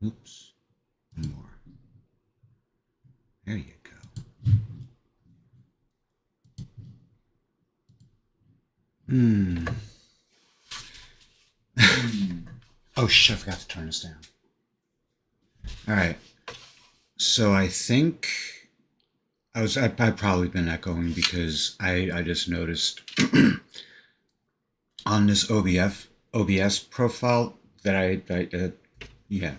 Oops. One more. There you go. Oh shit, I forgot to turn this down. All right. So I think I've probably been echoing because I just noticed on this OBS profile that yeah.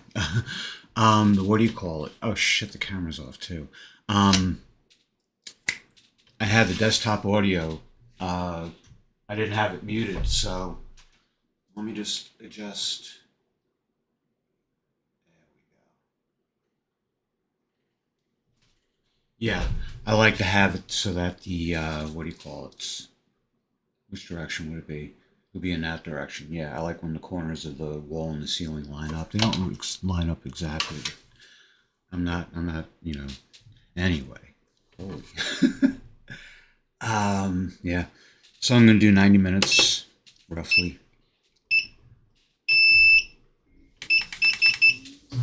What do you call it? Oh shit, the camera's off too. I had the desktop audio. I didn't have it muted, so let me just adjust. There we go. Yeah, I like to have it so that the what do you call it? Which direction would it be? It would be in that direction. Yeah, I like when the corners of the wall and the ceiling line up. They don't line up exactly. I'm not, anyway. Holy. Yeah. So I'm going to do 90 minutes, roughly.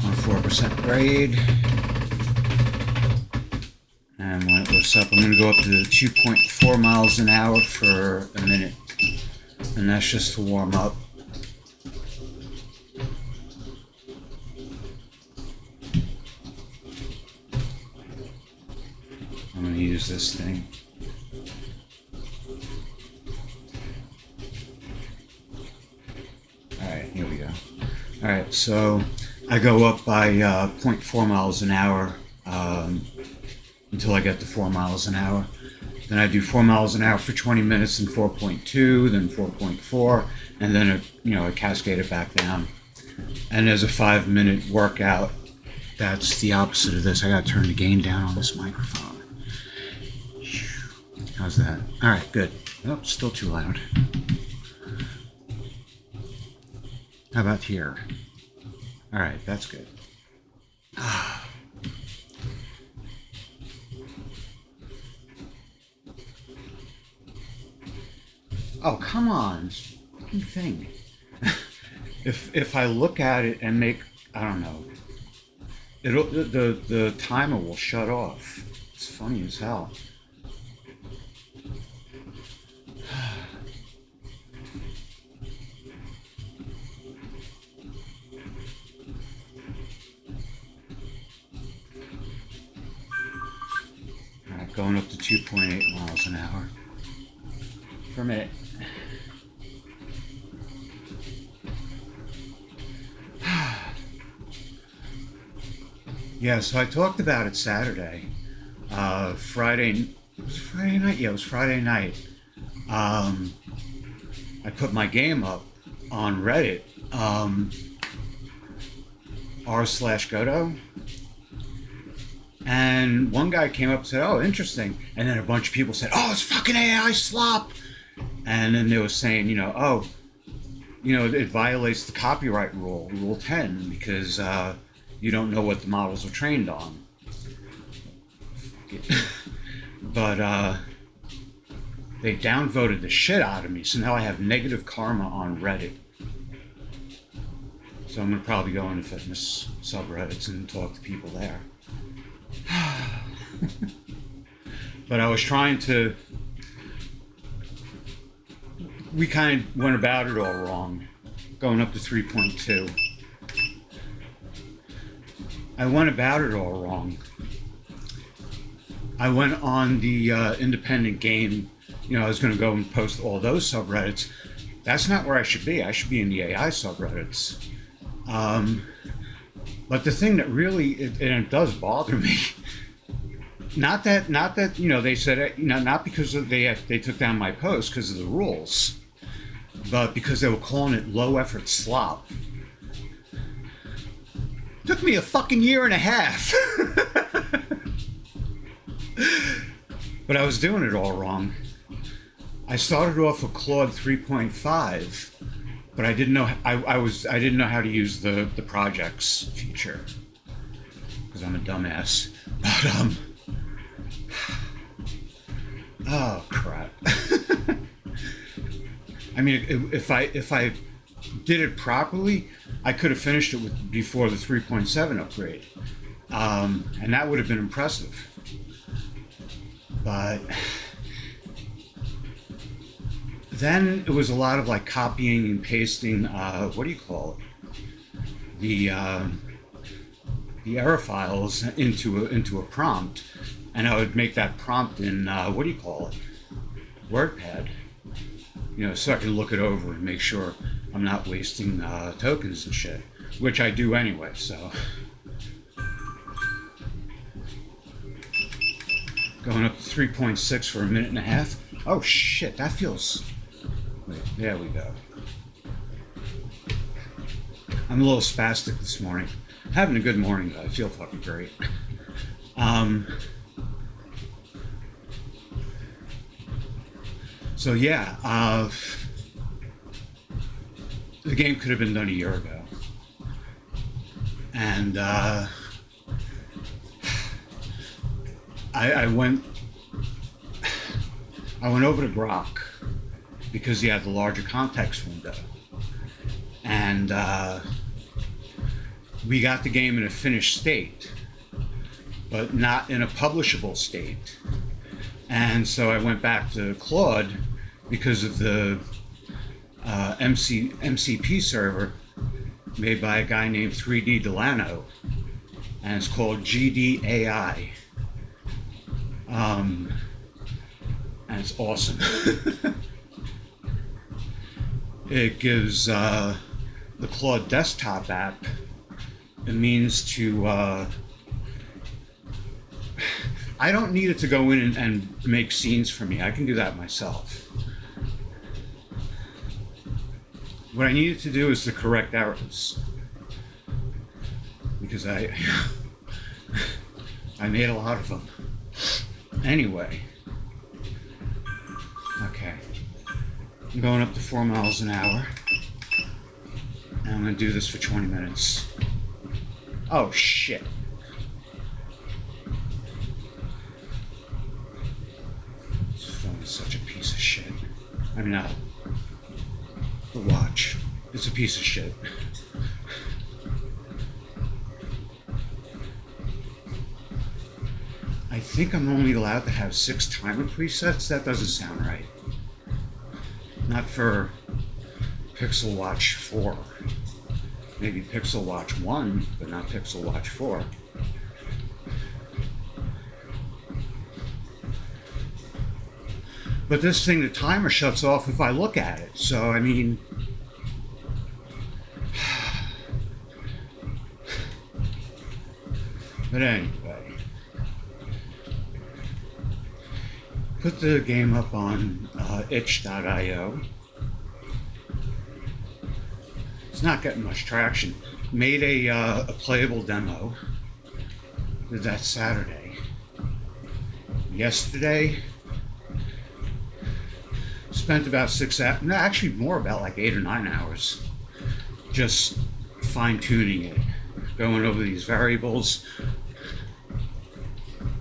On 4% grade. And when it lifts up, I'm going to go up to 2.4 miles an hour for a minute. And that's just to warm up. I'm going to use this thing. Alright, here we go. Alright, so I go up by 0.4 miles an hour until I get to 4 miles an hour. Then I do 4 miles an hour for 20 minutes and 4.2, then 4.4, and then I cascade it back down. And there's a 5-minute workout. That's the opposite of this. I gotta turn the gain down on this microphone. How's that? All right, good. Oh, still too loud. How about here? All right, that's good. Oh, come on, this fucking thing. If I look at it and make, I don't know, the timer will shut off. It's funny as hell. All right, going up to 2.8 miles an hour per minute. Yeah, so I talked about it Saturday. Friday, was it Friday night? Yeah, it was Friday night. I put my game up on Reddit, r/Godo, and one guy came up and said, "Oh, interesting," and then a bunch of people said, "Oh, it's fucking AI slop," and then they were saying, it violates the copyright rule 10, because you don't know what the models are trained on. But they downvoted the shit out of me, so now I have negative karma on Reddit. So I'm gonna probably go into fitness subreddits and talk to people there. But I was trying to. We kind of went about it all wrong, going up to 3.2. I went about it all wrong. I went on the independent game. I was going to go and post all those subreddits. That's not where I should be. I should be in the AI subreddits. But the thing that really, it does bother me, not that they said, not because they took down my post because of the rules, but because they were calling it low effort slop. Took me a fucking year and a half. But I was doing it all wrong. I started off with Claude 3.5, but I didn't know I didn't know how to use the projects feature because I'm a dumbass. But oh crap. I mean, if I did it properly, I could have finished it before the 3.7 upgrade, and that would have been impressive. But then it was a lot of like copying and pasting. What do you call it? The error files into a prompt, and I would make that prompt in what do you call it? WordPad. So I can look it over and make sure I'm not wasting tokens and shit, which I do anyway. So going up to 3.6 for a minute and a half. Oh shit, that feels. Wait, there we go. I'm a little spastic this morning. Having a good morning though. I feel fucking great. So yeah, the game could have been done a year ago, and I went over to Grok because he had the larger context window, and we got the game in a finished state, but not in a publishable state. And so I went back to Claude because of the MCP server made by a guy named 3D Delano, and it's called GDAI. And it's awesome. It gives the Claude desktop app a means to I don't need it to go in and make scenes for me. I can do that myself. What I needed to do is to correct errors, because I made a lot of them. Anyway, okay, I'm going up to 4 miles an hour, and I'm going to do this for 20 minutes. Oh shit. This phone is such a piece of shit. I mean, the watch. It's a piece of shit. I think I'm only allowed to have 6 timer presets. That doesn't sound right. Not for Pixel Watch 4. Maybe Pixel Watch 1, but not Pixel Watch 4. But this thing, the timer shuts off if I look at it. So, I mean... But anyway. Put the game up on itch.io. It's not getting much traction. Made a playable demo. Did that Saturday. Yesterday, spent about 6 hours, no, actually more, about like 8 or 9 hours, just fine-tuning it, going over these variables.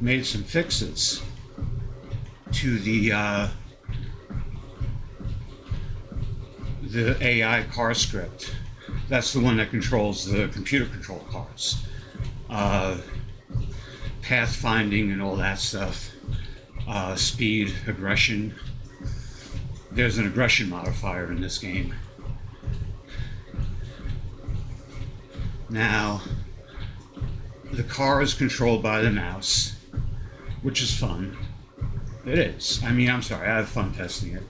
Made some fixes to the AI car script. That's the one that controls the computer-controlled cars. Pathfinding and all that stuff. Speed, aggression. There's an aggression modifier in this game. Now, the car is controlled by the mouse, which is fun. It is. I mean, I'm sorry, I have fun testing it.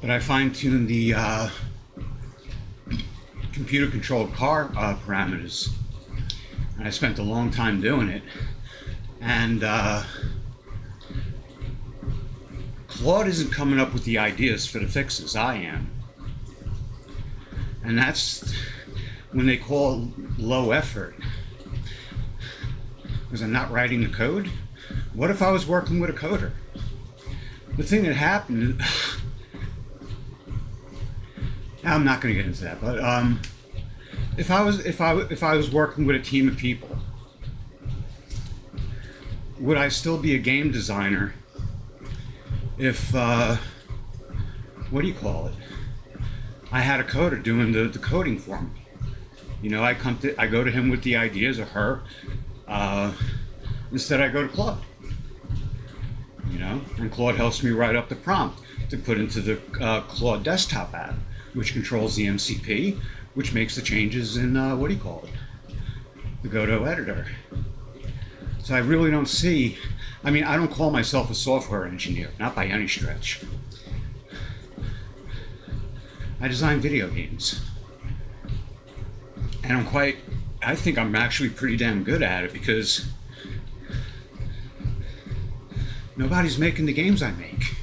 But I fine-tuned the computer-controlled car parameters, and I spent a long time doing it. And Claude isn't coming up with the ideas for the fixes. I am. And that's when they call low effort, because I'm not writing the code. What if I was working with a coder? The thing that happened, I'm not going to get into that, but if I was working with a team of people, would I still be a game designer if, what do you call it? I had a coder doing the coding for me. You know, I go to him with the ideas, or her. Instead, I go to Claude. You know, and Claude helps me write up the prompt to put into the Claude desktop app, which controls the MCP, which makes the changes in what do you call it? The Godot editor. So I really don't see. I mean, I don't call myself a software engineer, not by any stretch. I design video games. And I think I'm actually pretty damn good at it, because nobody's making the games I make.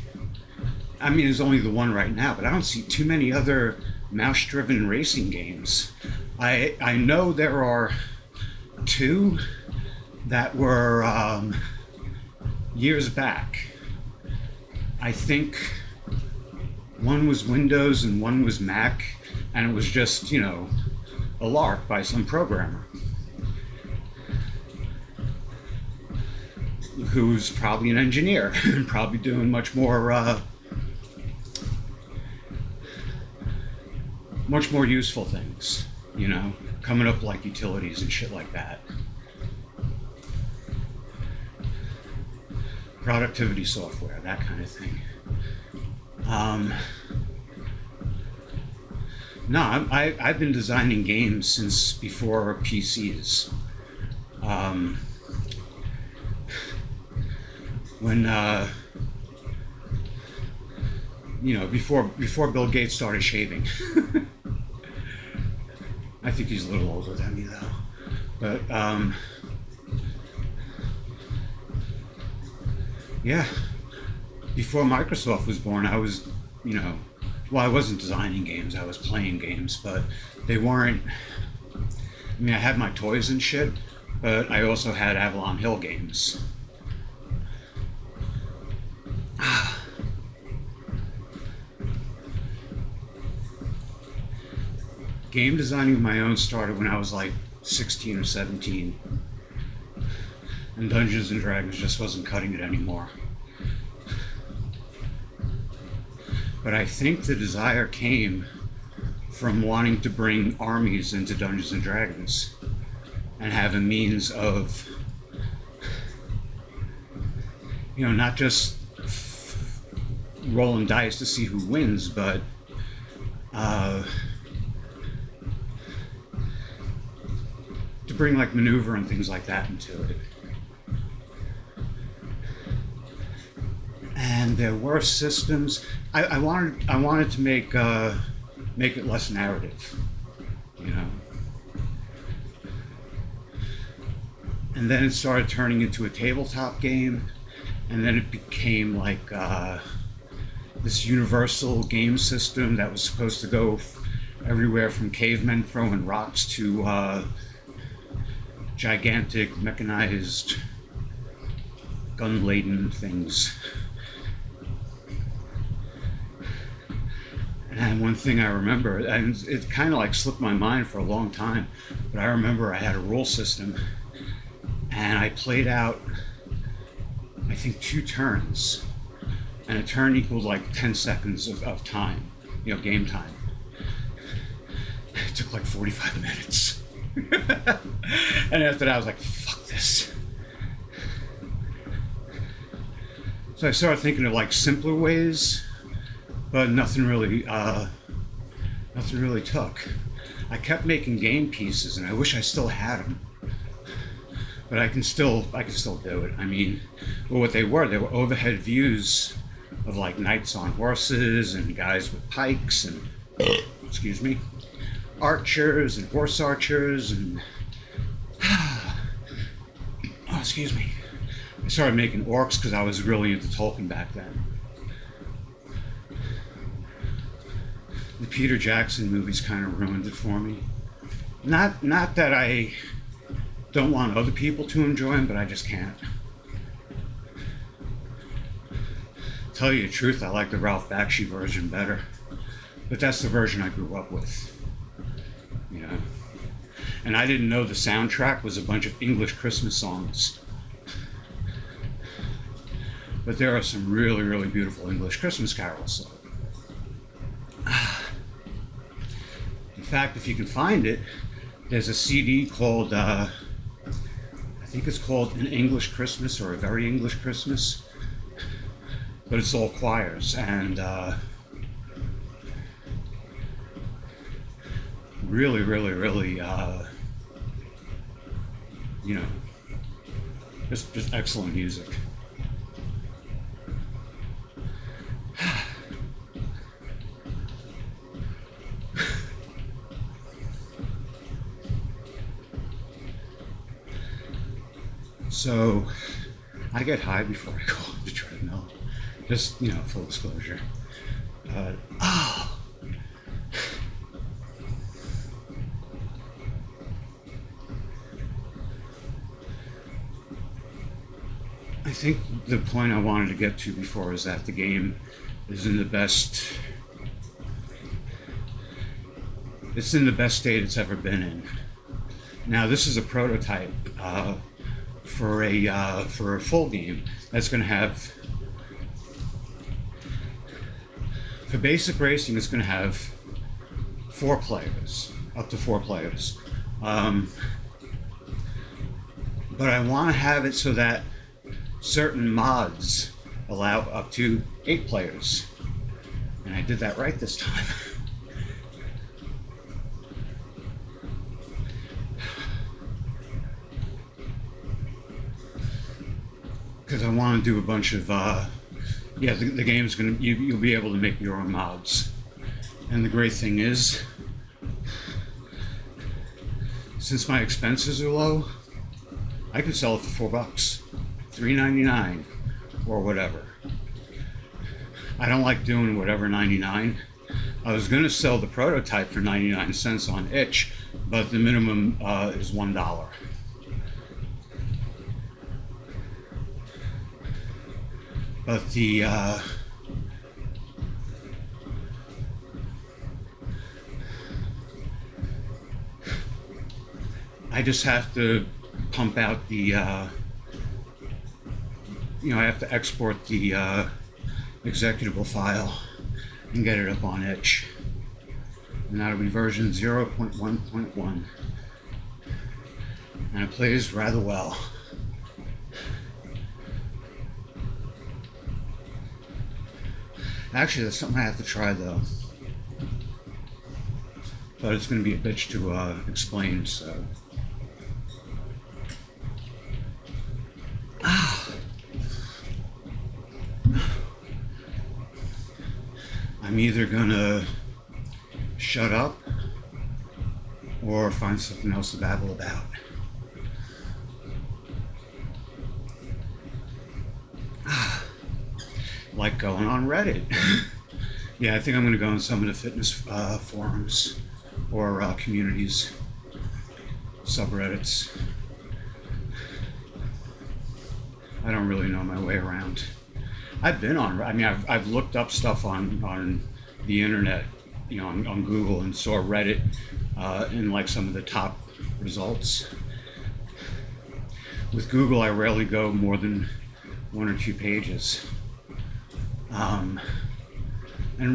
I mean, there's only the one right now, but I don't see too many other mouse-driven racing games. I know there are two that were years back. I think one was Windows and one was Mac, and it was just, you know, a lark by some programmer who's probably an engineer and probably doing much more useful things, you know, coming up like utilities and shit like that. Productivity software, that kind of thing. No, I've been designing games since before PCs. When you know, before Bill Gates started shaving. I think he's a little older than me though, but yeah. Before Microsoft was born, I was, you know, well, I wasn't designing games, I was playing games, but they weren't, I mean, I had my toys and shit, but I also had Avalon Hill games. Game designing of my own started when I was like 16 or 17, and Dungeons and Dragons just wasn't cutting it anymore. But I think the desire came from wanting to bring armies into Dungeons and Dragons and have a means of, you know, not just rolling dice to see who wins, but to bring like maneuver and things like that into it. And there were systems. I wanted to make it less narrative, you know. And then it started turning into a tabletop game, and then it became like this universal game system that was supposed to go everywhere from cavemen throwing rocks to gigantic mechanized gun-laden things. And one thing I remember, and it kind of like slipped my mind for a long time, but I remember I had a rule system, and I played out, I think, 2 turns, and a turn equaled like 10 seconds of time, you know, game time. It took like 45 minutes. And after that I was like, fuck this. So I started thinking of like simpler ways, but nothing really took. I kept making game pieces, and I wish I still had them, but I can still do it. I mean, well, what they were overhead views of like knights on horses and guys with pikes and excuse me, archers and horse archers and oh, excuse me. I started making orcs because I was really into Tolkien back then. The Peter Jackson movies kind of ruined it for me. Not that I don't want other people to enjoy them, but I just can't. Tell you the truth, I like the Ralph Bakshi version better, but that's the version I grew up with, you know. And I didn't know the soundtrack was a bunch of English Christmas songs. but there are some really, really beautiful English Christmas carols. So. In fact, if you can find it, there's a CD called, I think it's called An English Christmas or A Very English Christmas, but it's all choirs, and really, really, really, you know, just excellent music. So I get high before I go on the treadmill. Just, full disclosure. I think the point I wanted to get to before is that the game is in the best. It's in the best state it's ever been in. Now this is a prototype for a full game that's going to have. For basic racing, it's going to have 4 players, up to 4 players. But I want to have it so that certain mods allow up to 8 players. And I did that right this time. Because I want to do a bunch of, the game's gonna, you'll be able to make your own mods. And the great thing is, since my expenses are low, I can sell it for $4, $3.99, or whatever. I don't like doing whatever 99. I was gonna sell the prototype for 99 cents on itch, but the minimum is $1. But the I just have to pump out the I have to export the executable file and get it up on itch, and that'll be version 0.1.1, and it plays rather well. Actually, that's something I have to try though. But it's going to be a bitch to explain, so. I'm either going to shut up or find something else to babble about. Like going on Reddit. Yeah, I think I'm going to go on some of the fitness forums or communities, subreddits. I don't really know my way around. I've been on. I mean, I've looked up stuff on the internet, on Google, and saw Reddit in like some of the top results. With Google, I rarely go more than 1 or 2 pages. And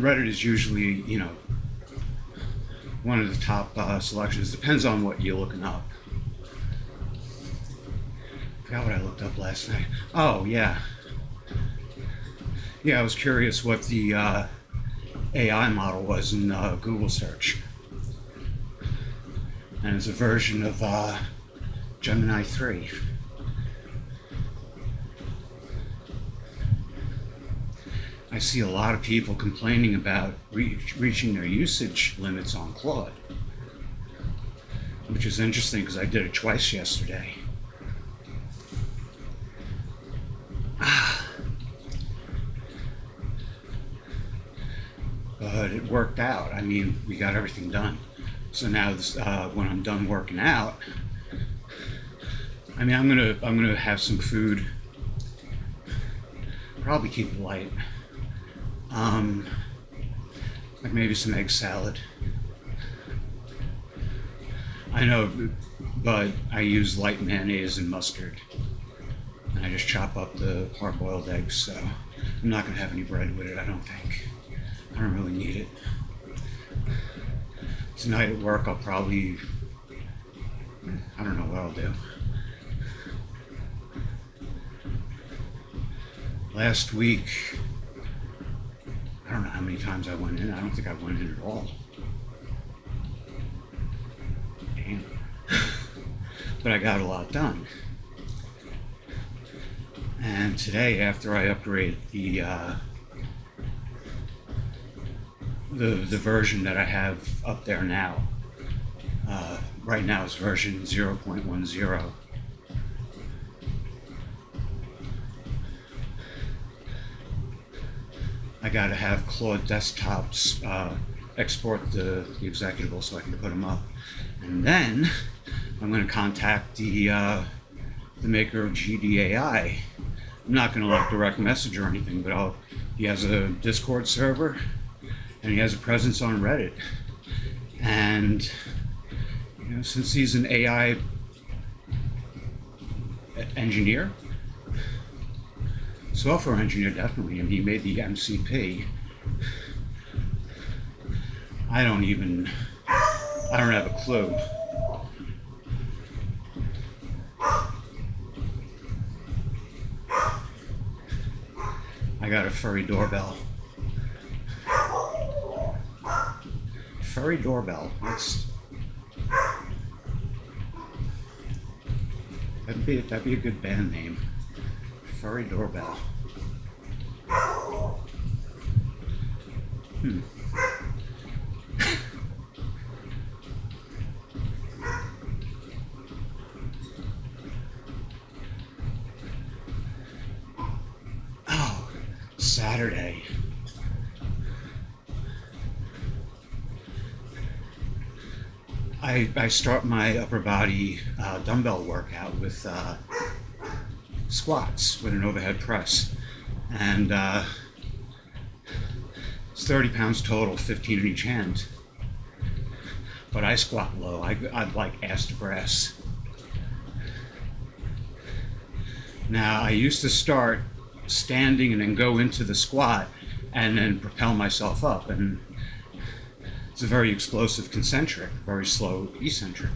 Reddit is usually, one of the top selections. Depends on what you're looking up. I forgot what I looked up last night. Oh, yeah. Yeah, I was curious what the AI model was in Google search. And it's a version of Gemini 3. I see a lot of people complaining about reaching their usage limits on Claude, which is interesting because I did it twice yesterday. But it worked out. I mean, we got everything done. So now, when I'm done working out, I mean, I'm gonna have some food. Probably keep it light. Like maybe some egg salad. I know, but I use light mayonnaise and mustard. and I just chop up the hard-boiled eggs. So I'm not gonna have any bread with it, I don't think. I don't really need it. Tonight at work, I'll probably, I don't know what I'll do. Last week, I don't know how many times I went in. I don't think I went in at all. Damn. But I got a lot done. And today, after I upgrade the version that I have up there now, right now is version 0.10. I gotta have Claude desktops export the executable so I can put them up, and then I'm going to contact the maker of GDAI. I'm not going to like direct message or anything, but he has a Discord server and he has a presence on Reddit, and since he's an AI engineer, software engineer definitely, and he made the MCP. I don't have a clue. I got a furry doorbell. Furry doorbell. That'd be a good band name. Furry doorbell. Oh, Saturday. I start my upper body dumbbell workout with squats with an overhead press, and it's 30 pounds total, 15 in each hand. But I squat low. I'd like ass to grass. Now I used to start standing and then go into the squat and then propel myself up, and it's a very explosive concentric, very slow eccentric,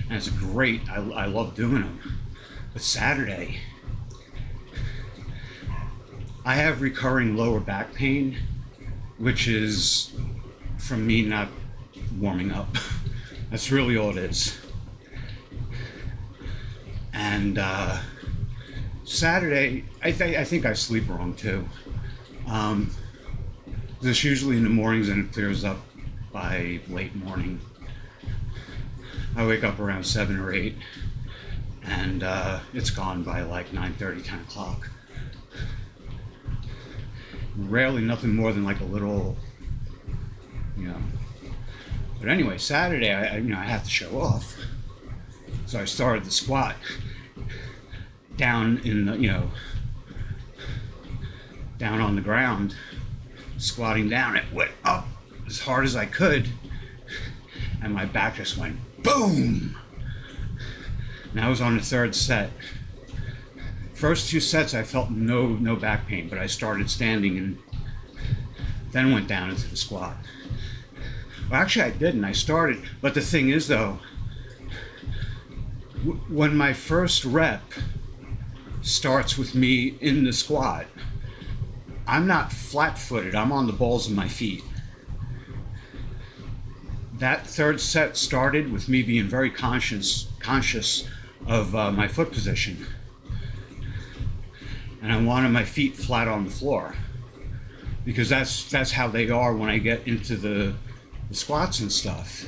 and it's great. I love doing them. But Saturday, I have recurring lower back pain, which is from me not warming up. That's really all it is. And Saturday, I think I sleep wrong too. This usually in the mornings and it clears up by late morning. I wake up around 7 or 8, and it's gone by like 9:30, 10 o'clock. Rarely nothing more than like a little, But anyway, Saturday, I have to show off. So I started the squat down in the, down on the ground, squatting down. It went up as hard as I could, and my back just went boom. And I was on the third set. First 2 sets, I felt no back pain, but I started standing and then went down into the squat. Well, actually, I didn't. I started, but the thing is, though, when my first rep starts with me in the squat, I'm not flat-footed. I'm on the balls of my feet. That third set started with me being very conscious of my foot position, and I wanted my feet flat on the floor, because that's how they are when I get into the squats and stuff.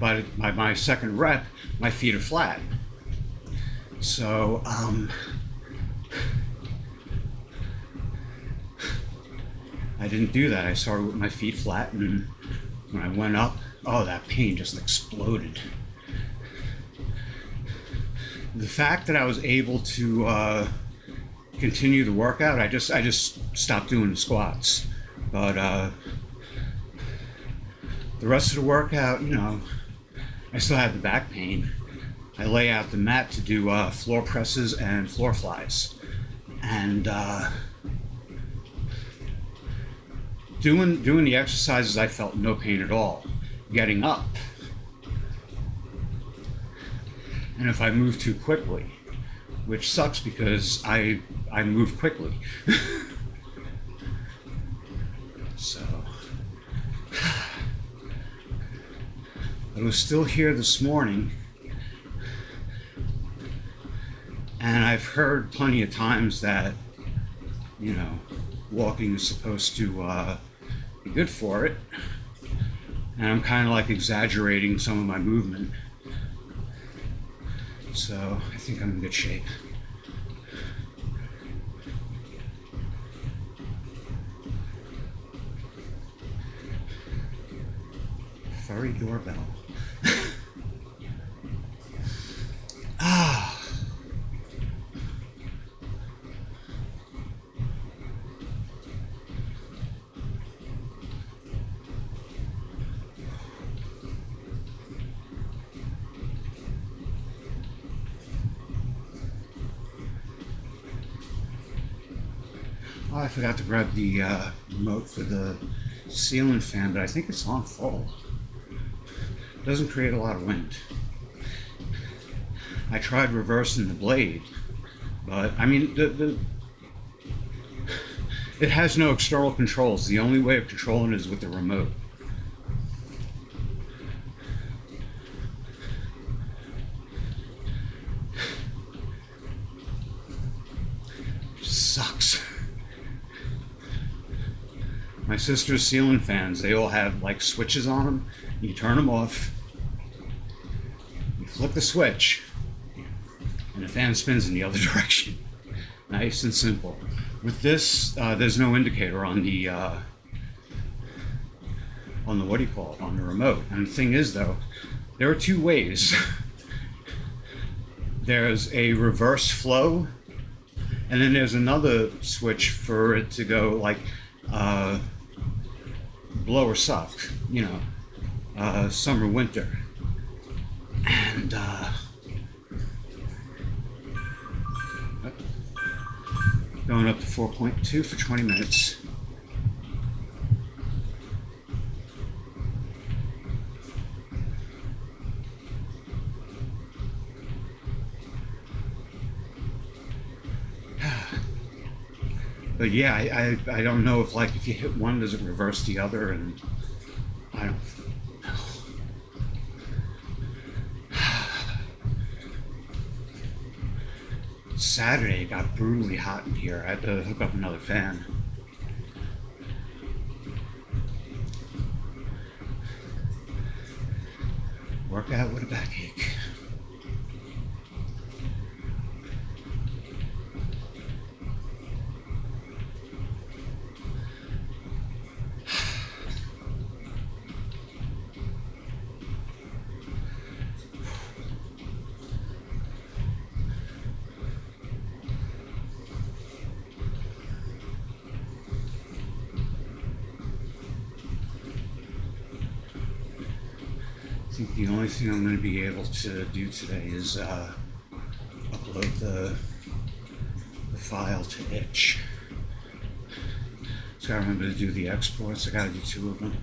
But by my second rep, my feet are flat. So I didn't do that. I started with my feet flat, and when I went up, that pain just exploded. The fact that I was able to continue the workout, I just stopped doing the squats. But the rest of the workout, I still had the back pain. I lay out the mat to do floor presses and floor flies. And doing the exercises, I felt no pain at all. Getting up, and if I move too quickly, which sucks because I move quickly. So I was still here this morning, and I've heard plenty of times that, you know, walking is supposed to be good for it, and I'm kind of like exaggerating some of my movement. So I think I'm in good shape. Furry doorbell. Ah. Oh, I forgot to grab the remote for the ceiling fan, but I think it's on full. It doesn't create a lot of wind. I tried reversing the blade, but I mean, it has no external controls. The only way of controlling it is with the remote. It just sucks. My sister's ceiling fans, they all have like switches on them. You turn them off, you flip the switch, and the fan spins in the other direction. Nice and simple. With this, there's no indicator on the what do you call it, on the remote. And the thing is though, there are two ways. There's a reverse flow, and then there's another switch for it to go like blow or suck, you know, summer, winter. And going up to 4.2 for 20 minutes. But yeah, I don't know if like if you hit one, does it reverse the other, and I don't know. Saturday it got brutally hot in here. I had to hook up another fan. Work out with a backache. I think the only thing I'm going to be able to do today is upload the file to itch. So I remember to do the exports. I got to do 2 of them.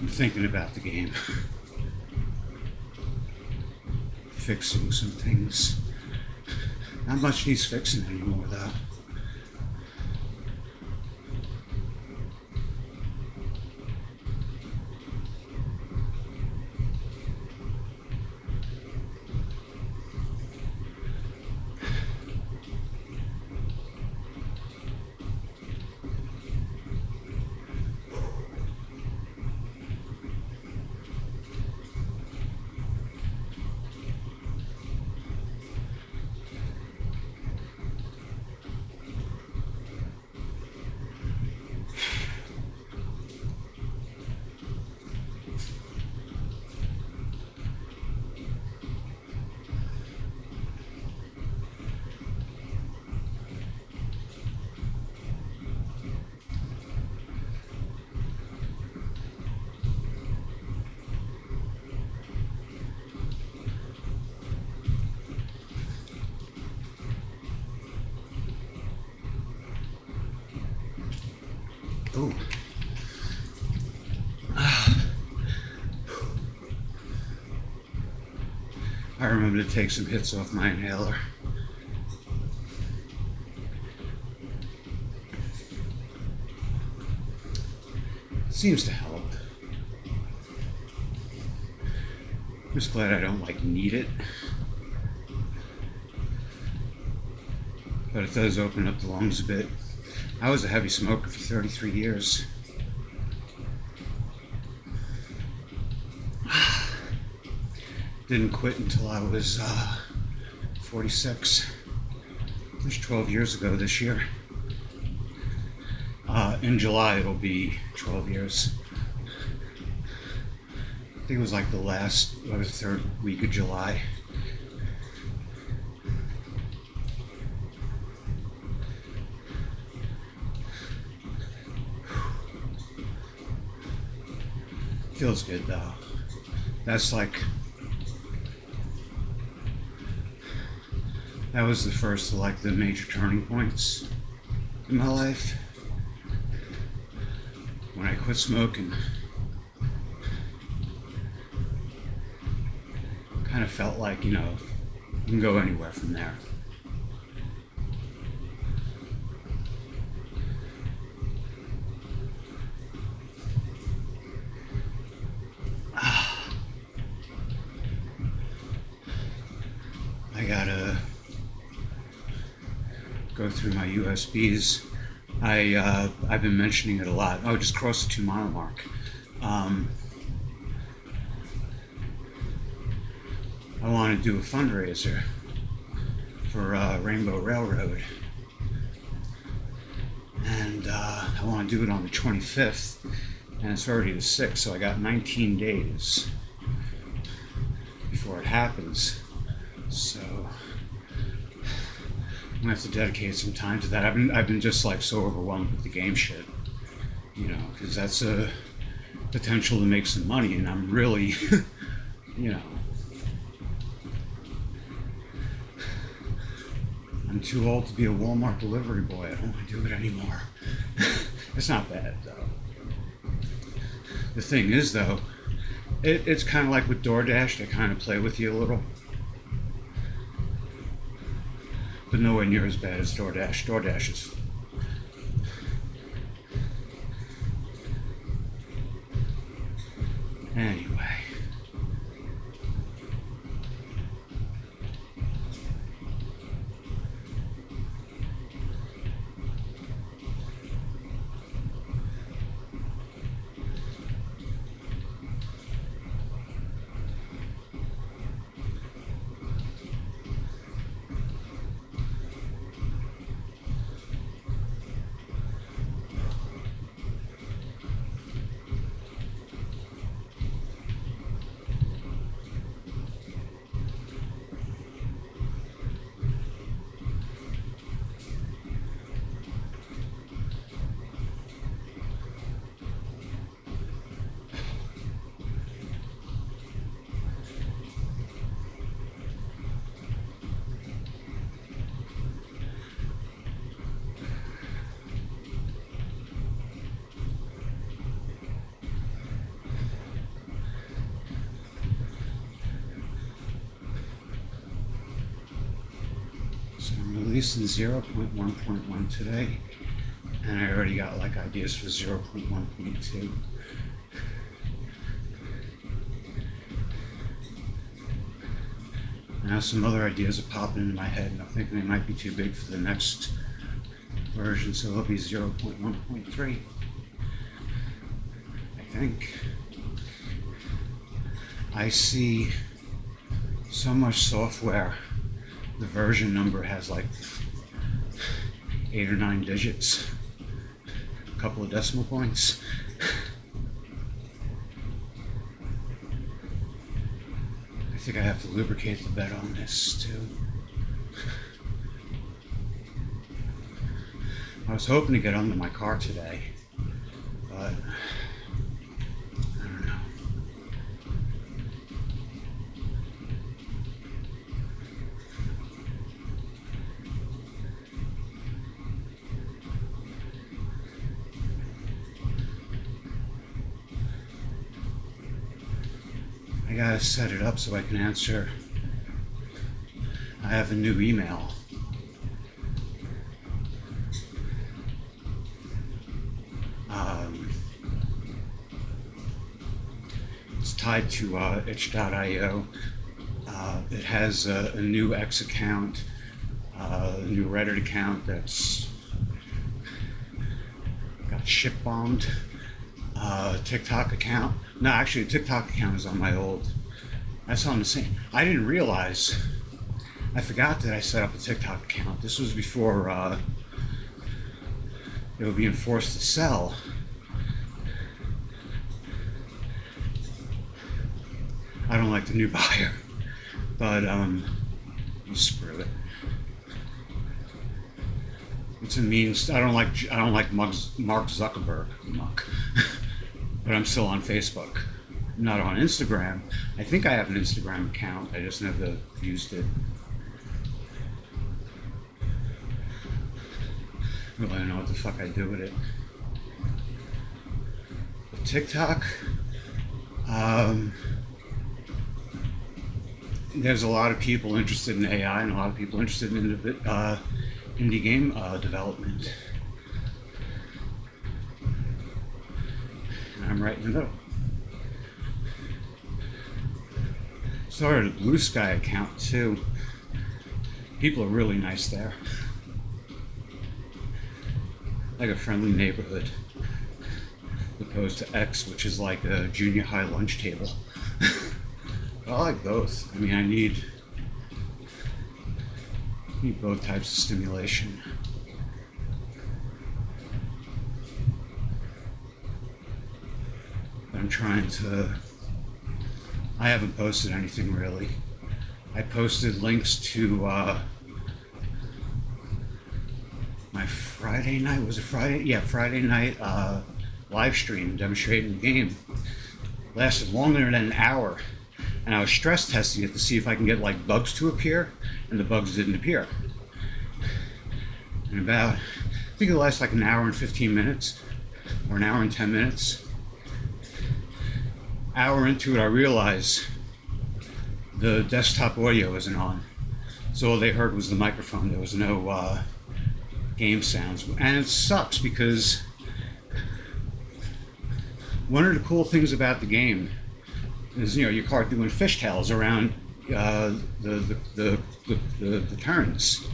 I'm thinking about the game. Fixing some things. Not much needs fixing anymore, though. Ooh. I remember to take some hits off my inhaler. Seems to help. I'm just glad I don't need it. But it does open up the lungs a bit. I was a heavy smoker for 33 years. Didn't quit until I was 46. It was 12 years ago this year. In July it'll be 12 years. I think it was like the last or third week of July. Feels good though. That's like, that was the first of like the major turning points in my life. When I quit smoking, kind of felt like, you can go anywhere from there. I gotta go through my USBs. I've been mentioning it a lot. Oh, just crossed the 2-mile mark. I want to do a fundraiser for Rainbow Railroad, and I want to do it on the 25th, and it's already the 6th, so I got 19 days before it happens. So I'm gonna have to dedicate some time to that. I've been just like so overwhelmed with the game shit, because that's a potential to make some money, and I'm really, I'm too old to be a Walmart delivery boy. I don't want to do it anymore. It's not bad though. The thing is though, it's kind of like with DoorDash. They kind of play with you a little. But nowhere near as bad as DoorDash. DoorDash is... Anyway. So I'm releasing 0.1.1 today, and I already got like ideas for 0.1.2. Now some other ideas are popping into my head, and I'm thinking they might be too big for the next version, so it'll be 0.1.3. I think. I see so much software. The version number has like 8 or 9 digits, a couple of decimal points. I think I have to lubricate the bed on this too. I was hoping to get under my car today, but I don't know. I gotta set it up so I can answer. I have a new email. It's tied to itch.io. It has a new X account, a new Reddit account that's got ship bombed. TikTok account. No, actually, the TikTok account is on my old. That's on the same. I didn't realize. I forgot that I set up a TikTok account. This was before they were being forced to sell. I don't like the new buyer, but screw it. It's a means. I don't like Mark Zuckerberg, muck. But I'm still on Facebook. I'm not on Instagram. I think I have an Instagram account. I just never used it. I really don't know what the fuck I do with it. But TikTok. There's a lot of people interested in AI and a lot of people interested in indie game development. And I'm right in the middle. Started a Blue Sky account too. People are really nice there. Like a friendly neighborhood. Opposed to X, which is like a junior high lunch table. I like both. I mean, I need both types of stimulation. I'm trying to. I haven't posted anything really. I posted links to my Friday night. Was it Friday? Yeah, Friday night live stream demonstrating the game. Lasted longer than an hour. And I was stress testing it to see if I can get like bugs to appear, and the bugs didn't appear. And I think it lasted like an hour and 15 minutes, or an hour and 10 minutes. Hour into it, I realized the desktop audio isn't on. So all they heard was the microphone. There was no game sounds. And it sucks because one of the cool things about the game is, your car doing fishtails around the turns,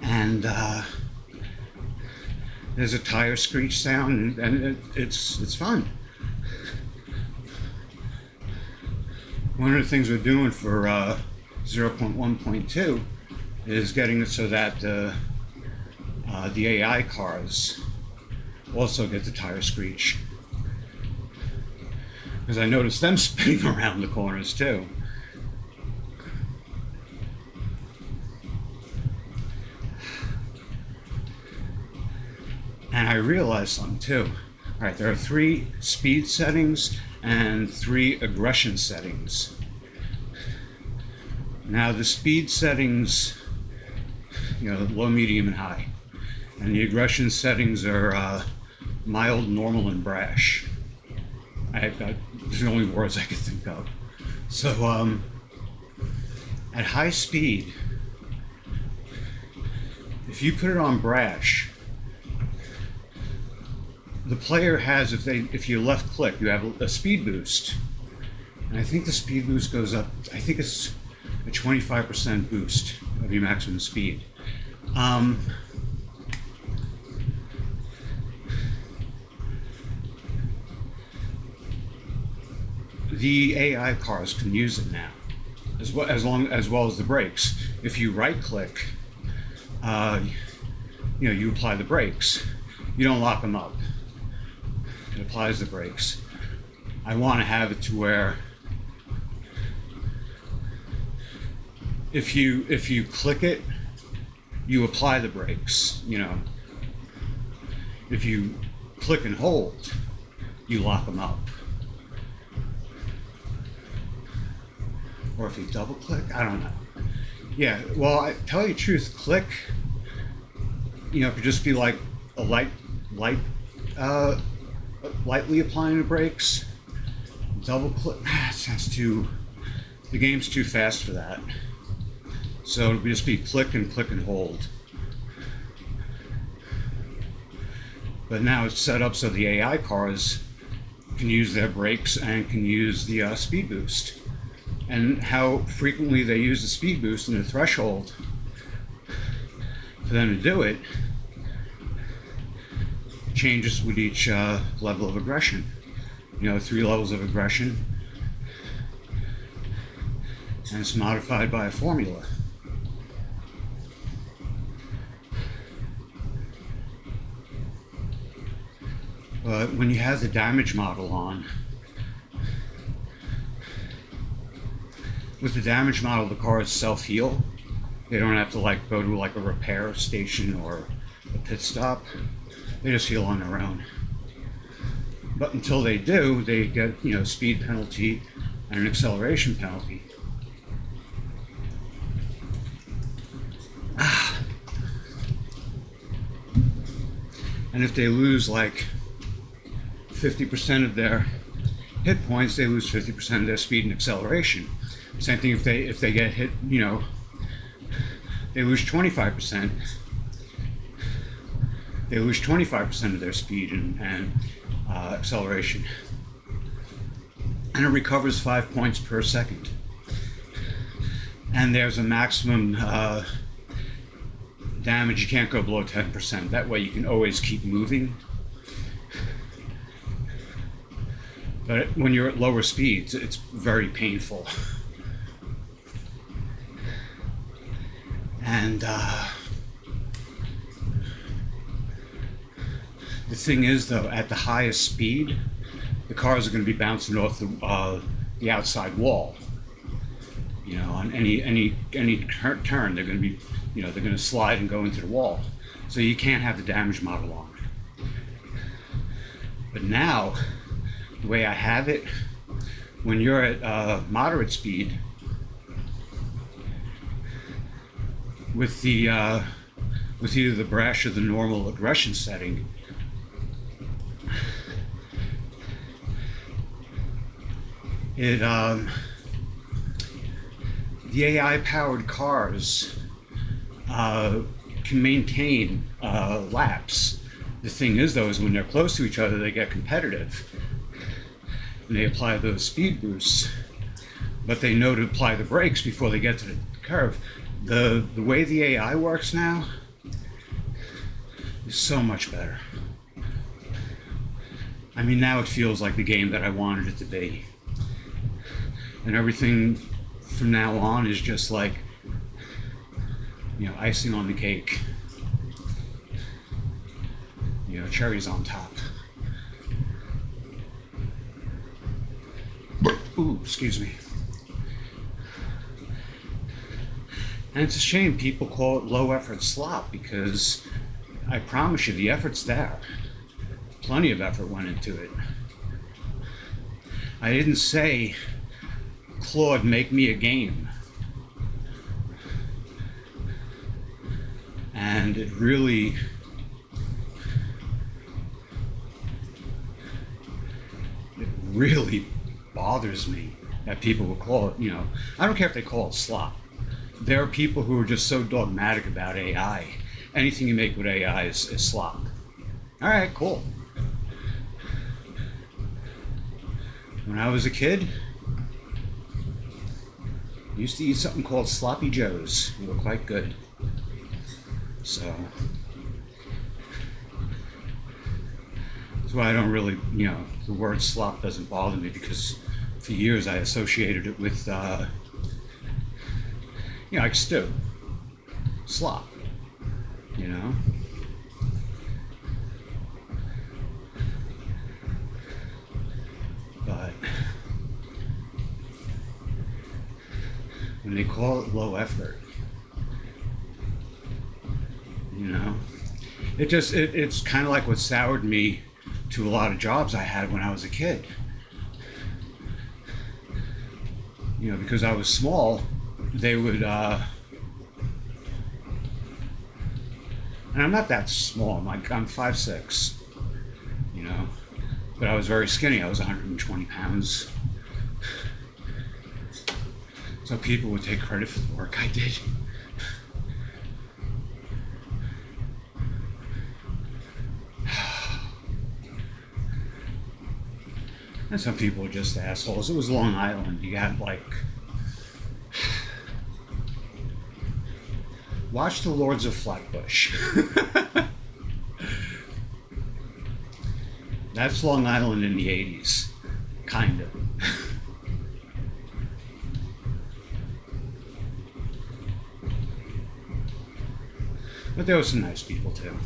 and there's a tire screech sound, and it's fun. One of the things we're doing for 0.1.2 is getting it so that the AI cars also get the tire screech. Because I noticed them spinning around the corners too. And I realized something too. All right, there are 3 speed settings and 3 aggression settings. Now the speed settings, low, medium, and high. And the aggression settings are mild, normal, and brash. These are the only words I could think of. So at high speed, if you put it on brash, the player has, if you left click, you have a speed boost. And I think the speed boost goes up, I think it's a 25% boost of your maximum speed. The AI cars can use it now, as well as the brakes. If you right click, you apply the brakes. You don't lock them up. It applies the brakes. I want to have it to where if you click it, you apply the brakes. If you click and hold, you lock them up. Or if you double click, I don't know. Yeah, well, I tell you the truth, click, could just be like a lightly applying the brakes. Double click, sounds too, the game's too fast for that. So it'll just be click and hold. But now it's set up so the AI cars can use their brakes and can use the speed boost. And how frequently they use the speed boost and the threshold for them to do it changes with each level of aggression. 3 levels of aggression, and it's modified by a formula. But when you have the damage model on, with the damage model, the cars self-heal. They don't have to go to a repair station or a pit stop. They just heal on their own. But until they do, they get speed penalty and an acceleration penalty. And if they lose 50% of their hit points, they lose 50% of their speed and acceleration. Same thing if they get hit, they lose 25%. They lose 25% of their speed and acceleration. And it recovers 5 points per second. And there's a maximum damage. You can't go below 10%. That way you can always keep moving. But when you're at lower speeds, it's very painful. And the thing is, though, at the highest speed, the cars are going to be bouncing off the outside wall. On any turn, they're going to be, they're going to slide and go into the wall. So you can't have the damage model on. But now, the way I have it, when you're at moderate speed, with either the brash or the normal aggression setting, the AI-powered cars can maintain laps. The thing is, though, is when they're close to each other, they get competitive, and they apply those speed boosts. But they know to apply the brakes before they get to the curve. The way the AI works now is so much better. I mean, now it feels like the game that I wanted it to be. And everything from now on is just icing on the cake. Cherries on top. Ooh, excuse me. And it's a shame people call it low effort slop, because I promise you the effort's there. Plenty of effort went into it. I didn't say, Claude, make me a game. And it really bothers me that people will call it, I don't care if they call it slop. There are people who are just so dogmatic about AI. Anything you make with AI is slop. All right, cool. When I was a kid, I used to eat something called Sloppy Joes. They were quite good. So that's why I don't really, the word slop doesn't bother me, because for years I associated it with, like stew, slop, But when they call it low effort, it's kind of like what soured me to a lot of jobs I had when I was a kid. Because I was small, they would, and I'm not that small, I'm 5'6", but I was very skinny. I was 120 pounds So people would take credit for the work I did. And some people were just assholes. It was Long Island. You got like... Watch the Lords of Flatbush. That's Long Island in the 80s. Kind of. But there were some nice people too.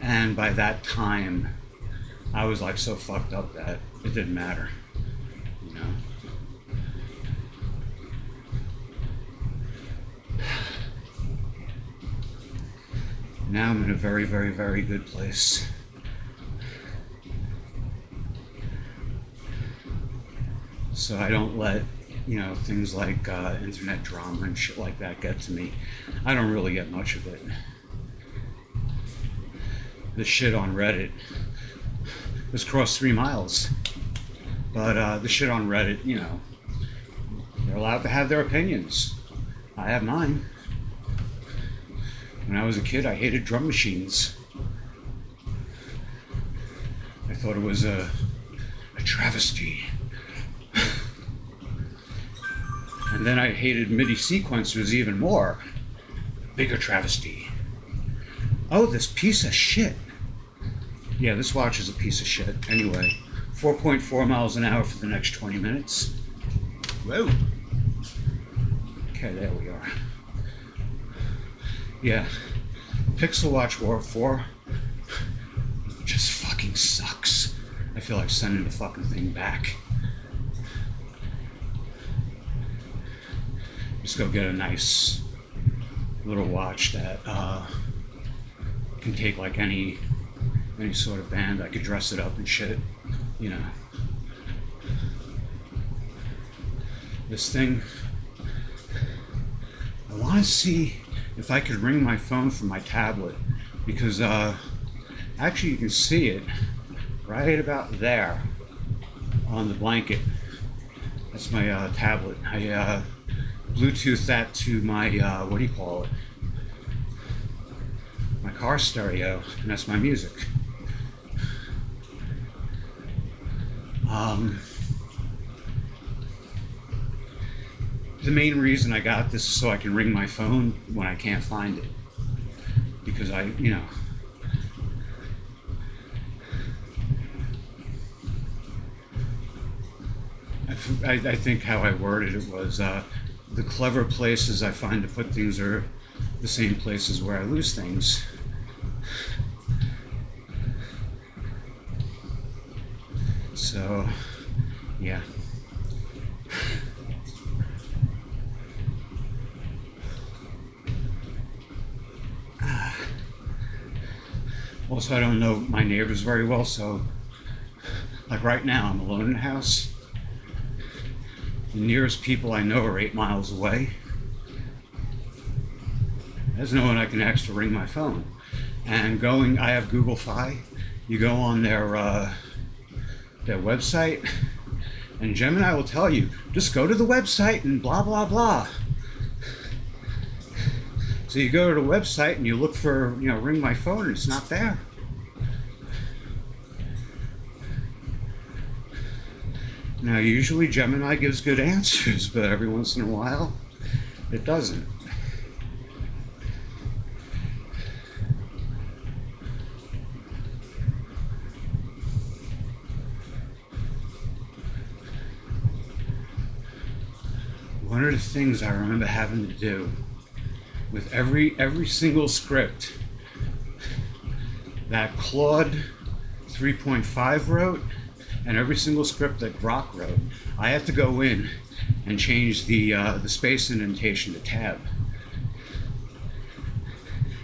And by that time, I was like so fucked up that it didn't matter, you know. Now I'm in a very, very, very good place. So I don't let, you know, things like internet drama and shit like that get to me. I don't really get much of it. The shit on Reddit was crossed 3 miles. But the shit on Reddit, you know, they're allowed to have their opinions. I have mine. When I was a kid, I hated drum machines. I thought it was a travesty. And then I hated MIDI sequencers even more. Bigger travesty. Oh, this piece of shit. Yeah, this watch is a piece of shit. Anyway, 4.4 miles an hour for the next 20 minutes. Whoa. Okay, there we are. Yeah, Pixel Watch War 4 just fucking sucks. I feel like sending the fucking thing back. Just go get a nice little watch that can take like any sort of band. I could dress it up and shit, you know. This thing, I want to see if I could ring my phone from my tablet, because actually you can see it right about there on the blanket. That's my tablet. I Bluetooth that to my what do you call it? My car stereo, and that's my music. The main reason I got this is so I can ring my phone when I can't find it, because I, you know, I think how I worded it was the clever places I find to put things are the same places where I lose things. So, yeah. Also, I don't know my neighbors very well, so like right now I'm alone in the house. The nearest people I know are 8 miles away. There's no one I can ask to ring my phone. And I have Google Fi. You go on their website, and Gemini will tell you, just go to the website and blah, blah, blah. So you go to the website and you look for, you know, ring my phone, and it's not there. Now, usually Gemini gives good answers, but every once in a while, it doesn't. One of the things I remember having to do with every single script that Claude 3.5 wrote, and every single script that Grok wrote, I had to go in and change the space indentation to tab,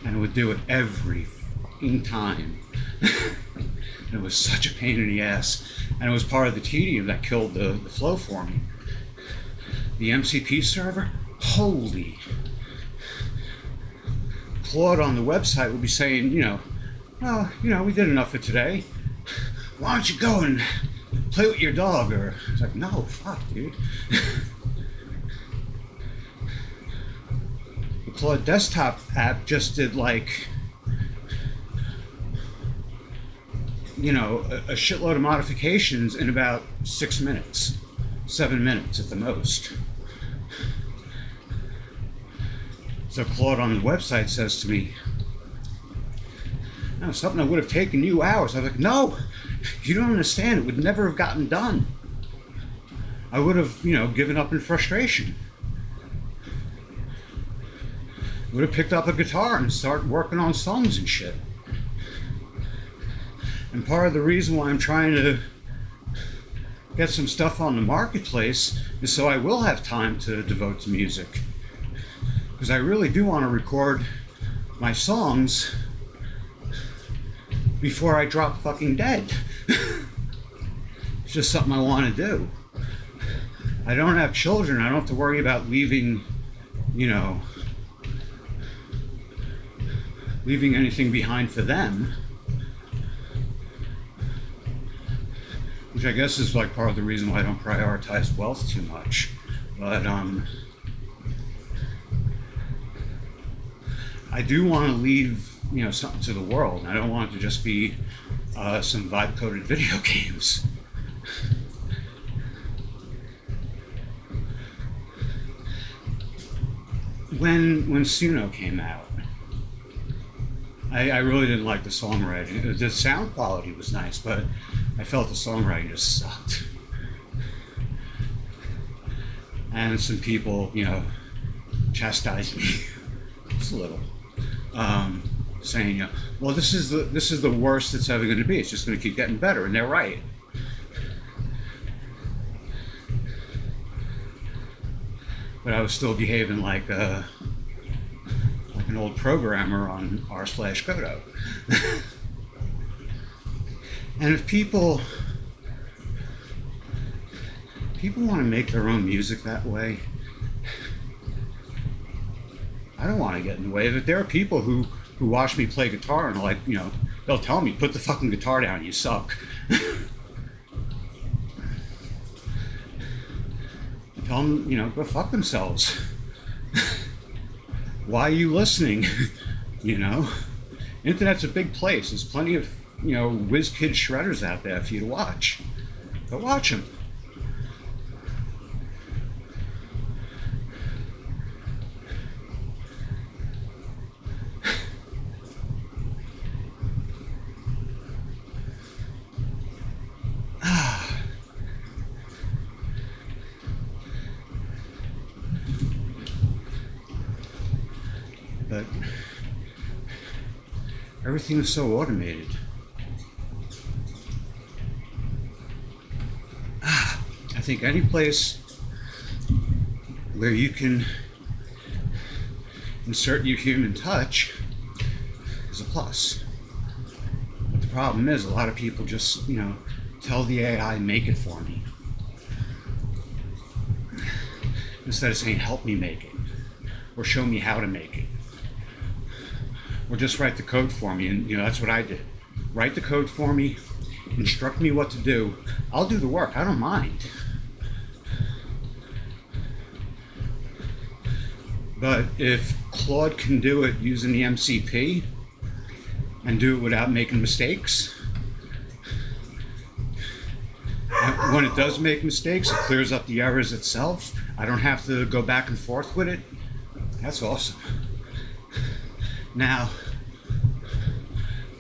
and it would do it every fucking time. It was such a pain in the ass, and it was part of the tedium that killed the flow for me. The MCP server, holy. Claude on the website would be saying, you know, well, you know, we did enough for today. Why don't you go and play with your dog, or it's like, no, fuck, dude. The Claude desktop app just did like, a shitload of modifications in about 6 minutes, 7 minutes at the most. So Claude on the website says to me, no, something that would have taken you hours. I was like, no, you don't understand. It would never have gotten done. I would have, given up in frustration. Would have picked up a guitar and started working on songs and shit. And part of the reason why I'm trying to get some stuff on the marketplace is so I will have time to devote to music. Because I really do want to record my songs before I drop fucking dead. It's just something I want to do. I don't have children. I don't have to worry about leaving anything behind for them. Which I guess is like part of the reason why I don't prioritize wealth too much. But I do want to leave, something to the world. I don't want it to just be some vibe-coded video games. When Suno came out, I really didn't like the songwriting. The sound quality was nice, but I felt the songwriting just sucked. And some people, chastised me just a little, saying, well, this is the worst it's ever going to be. It's just going to keep getting better, and they're right. But I was still behaving like an old programmer on r/Godot. And if people want to make their own music that way, I don't want to get in the way of it. There are people who watch me play guitar and like, they'll tell me, put the fucking guitar down, you suck. Tell them, go fuck themselves. Why are you listening? Internet's a big place. There's plenty of, whiz kid shredders out there for you to watch. Go watch them. But everything is so automated. I think any place where you can insert your human touch is a plus. But the problem is a lot of people just, tell the AI, make it for me. Instead of saying, help me make it, or show me how to make it. Or just write the code for me, and that's what I did. Write the code for me, instruct me what to do. I'll do the work, I don't mind. But if Claude can do it using the MCP and do it without making mistakes, when it does make mistakes, it clears up the errors itself. I don't have to go back and forth with it. That's awesome. Now,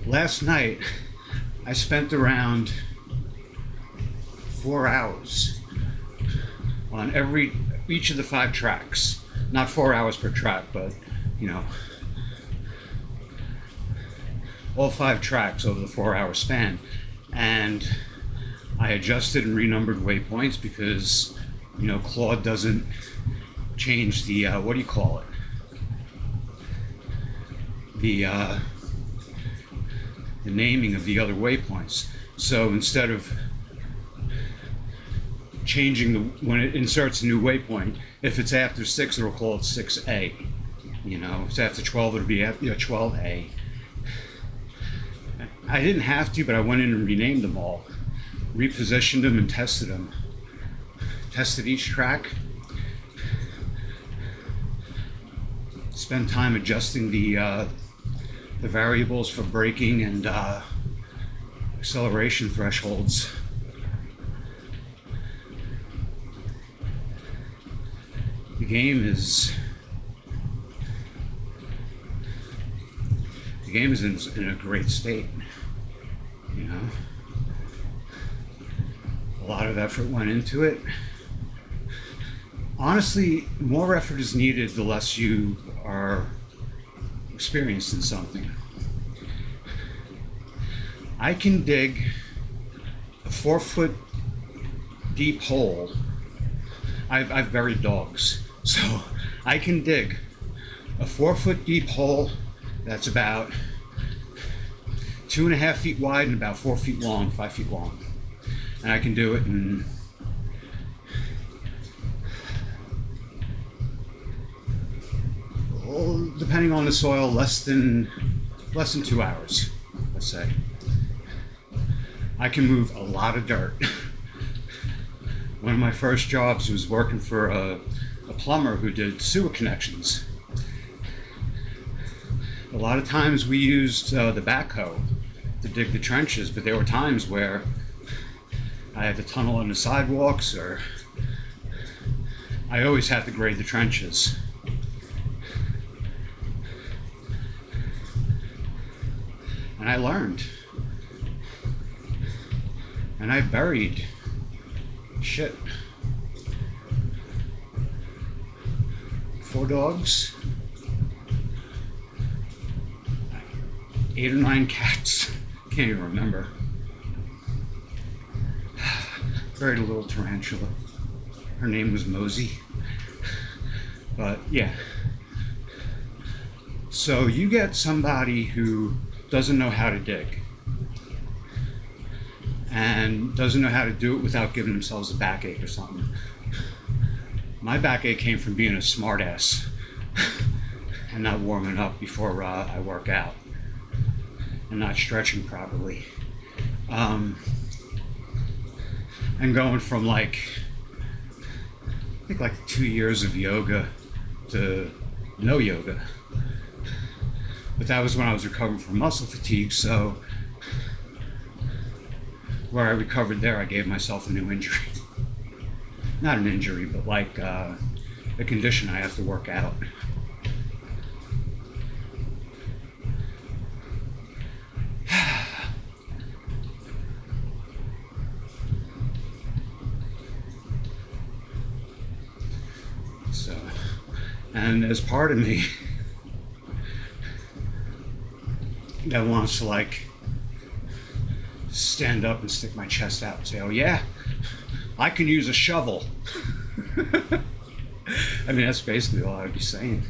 last night, I spent around 4 hours on each of the 5 tracks. Not 4 hours per track, but, all 5 tracks over the 4-hour span. And I adjusted and renumbered waypoints because, Claude doesn't change the, what do you call it? The naming of the other waypoints. So instead of changing when it inserts a new waypoint, if it's after 6, it'll call it 6A. If it's after 12, it'll be 12A. I didn't have to, but I went in and renamed them all. repositioned them and tested them. Tested each track. Spent time adjusting the variables for braking and acceleration thresholds. The game is in a great state, you know. A lot of effort went into it. Honestly, more effort is needed the less you are experienced in something. I can dig a 4-foot deep hole. I've buried dogs, so I can dig a 4-foot deep hole that's about 2.5 feet wide and about 4 feet long, 5 feet long. And I can do it in depending on the soil, less than 2 hours, let's say. I can move a lot of dirt. One of my first jobs was working for a plumber who did sewer connections. A lot of times we used the backhoe to dig the trenches, but there were times where I had to tunnel in the sidewalks, or I always had to grade the trenches. And I learned. And I buried shit. 4 dogs, 8 or 9 cats, can't even remember. Buried a little tarantula. Her name was Mosey. But yeah. So you get somebody who doesn't know how to dig and doesn't know how to do it without giving themselves a backache or something. My backache came from being a smartass and not warming up before I work out and not stretching properly. And going from I think 2 years of yoga to no yoga. But that was when I was recovering from muscle fatigue, so where I recovered there, I gave myself a new injury. Not an injury, but a condition I have to work out. So, and as part of me that wants to stand up and stick my chest out and say, oh yeah, I can use a shovel. I mean, that's basically all I'd be saying.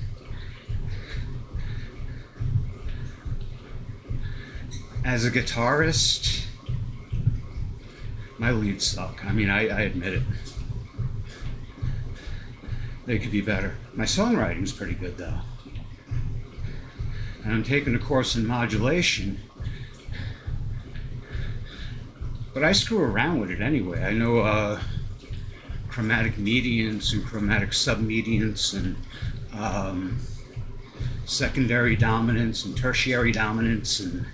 As a guitarist, my leads suck. I mean, I admit it. They could be better. My songwriting's pretty good though. And I'm taking a course in modulation, but I screw around with it anyway. I know chromatic mediants and chromatic submediants and secondary dominants and tertiary dominants, and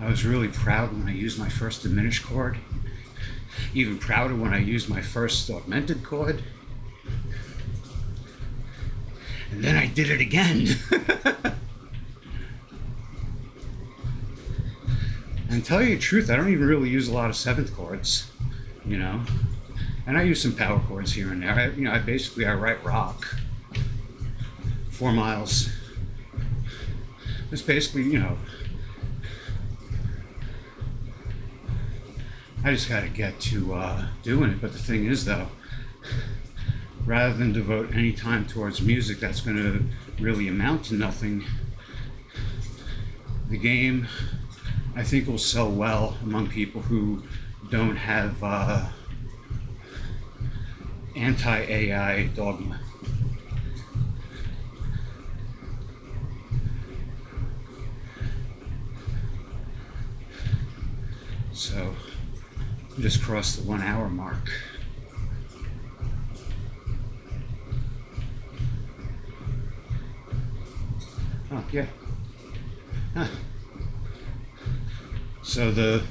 I was really proud when I used my first diminished chord, even prouder when I used my first augmented chord. And then I did it again. And tell you the truth, I don't even really use a lot of 7th chords, you know. And I use some power chords here and there. I write rock. 4 miles. It's basically, I just got to get to doing it. But the thing is, though, rather than devote any time towards music that's going to really amount to nothing, the game, I think, will sell well among people who don't have anti-AI dogma. So just crossed the 1 hour mark. Oh, yeah. Huh. So the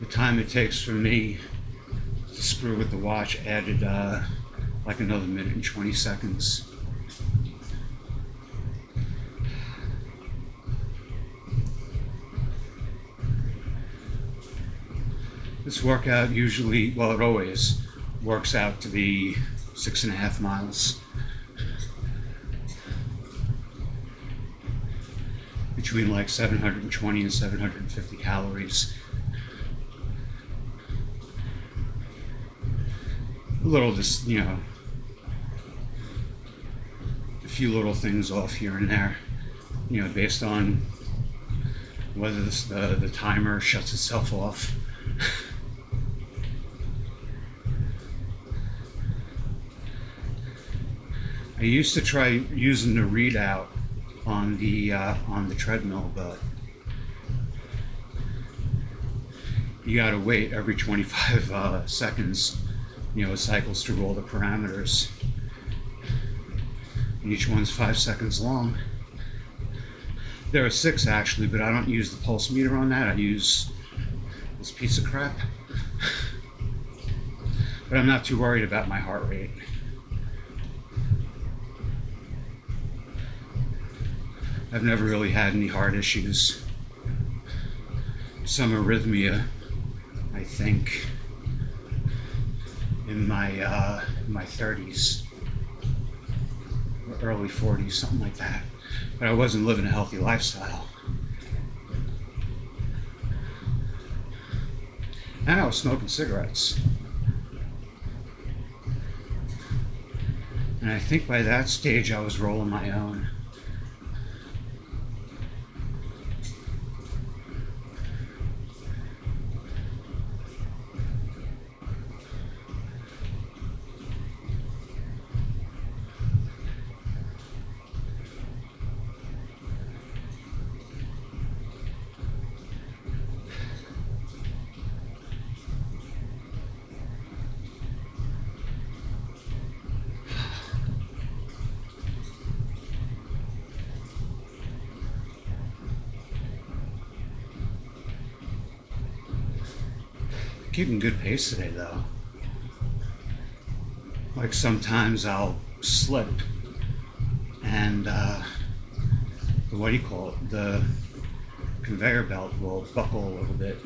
time it takes for me to screw with the watch added like another minute and 20 seconds. This workout usually, well, it always works out to be 6.5 miles. Between like 720 and 750 calories. A little, just, a few little things off here and there, based on whether the timer shuts itself off. I used to try using the readout on the treadmill, but you gotta wait every 25 seconds. It cycles through all the parameters. And each one's 5 seconds long. There are 6 actually, but I don't use the pulse meter on that. I use this piece of crap. But I'm not too worried about my heart rate. I've never really had any heart issues. Some arrhythmia, I think, in my 30s or early 40s, something like that. But I wasn't living a healthy lifestyle. And I was smoking cigarettes. And I think by that stage I was rolling my own. Keeping good pace today, though. Like sometimes I'll slip and what do you call it? The conveyor belt will buckle a little bit,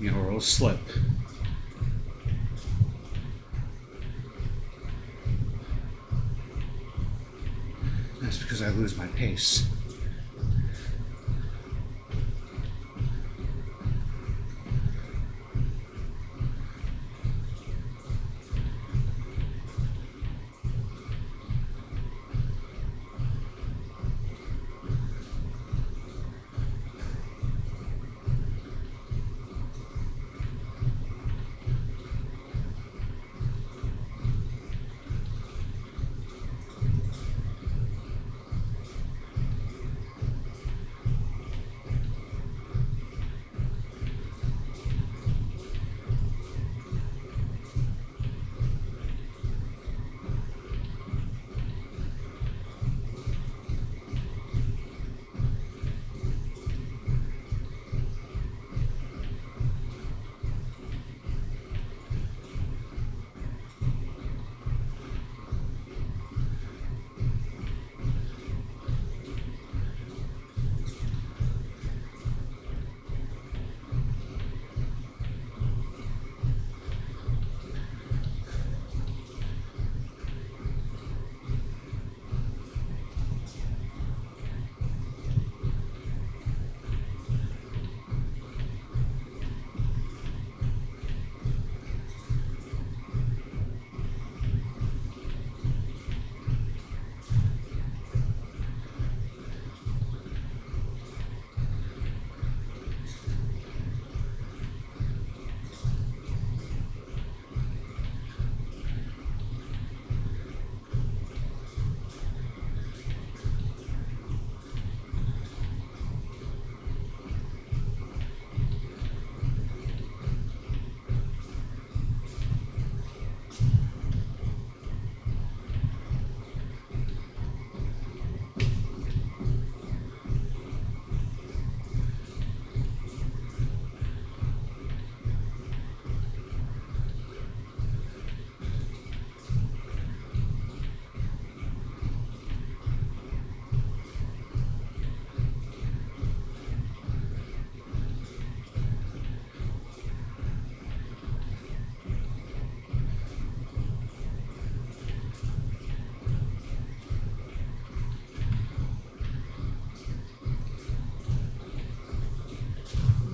or it'll slip. That's because I lose my pace.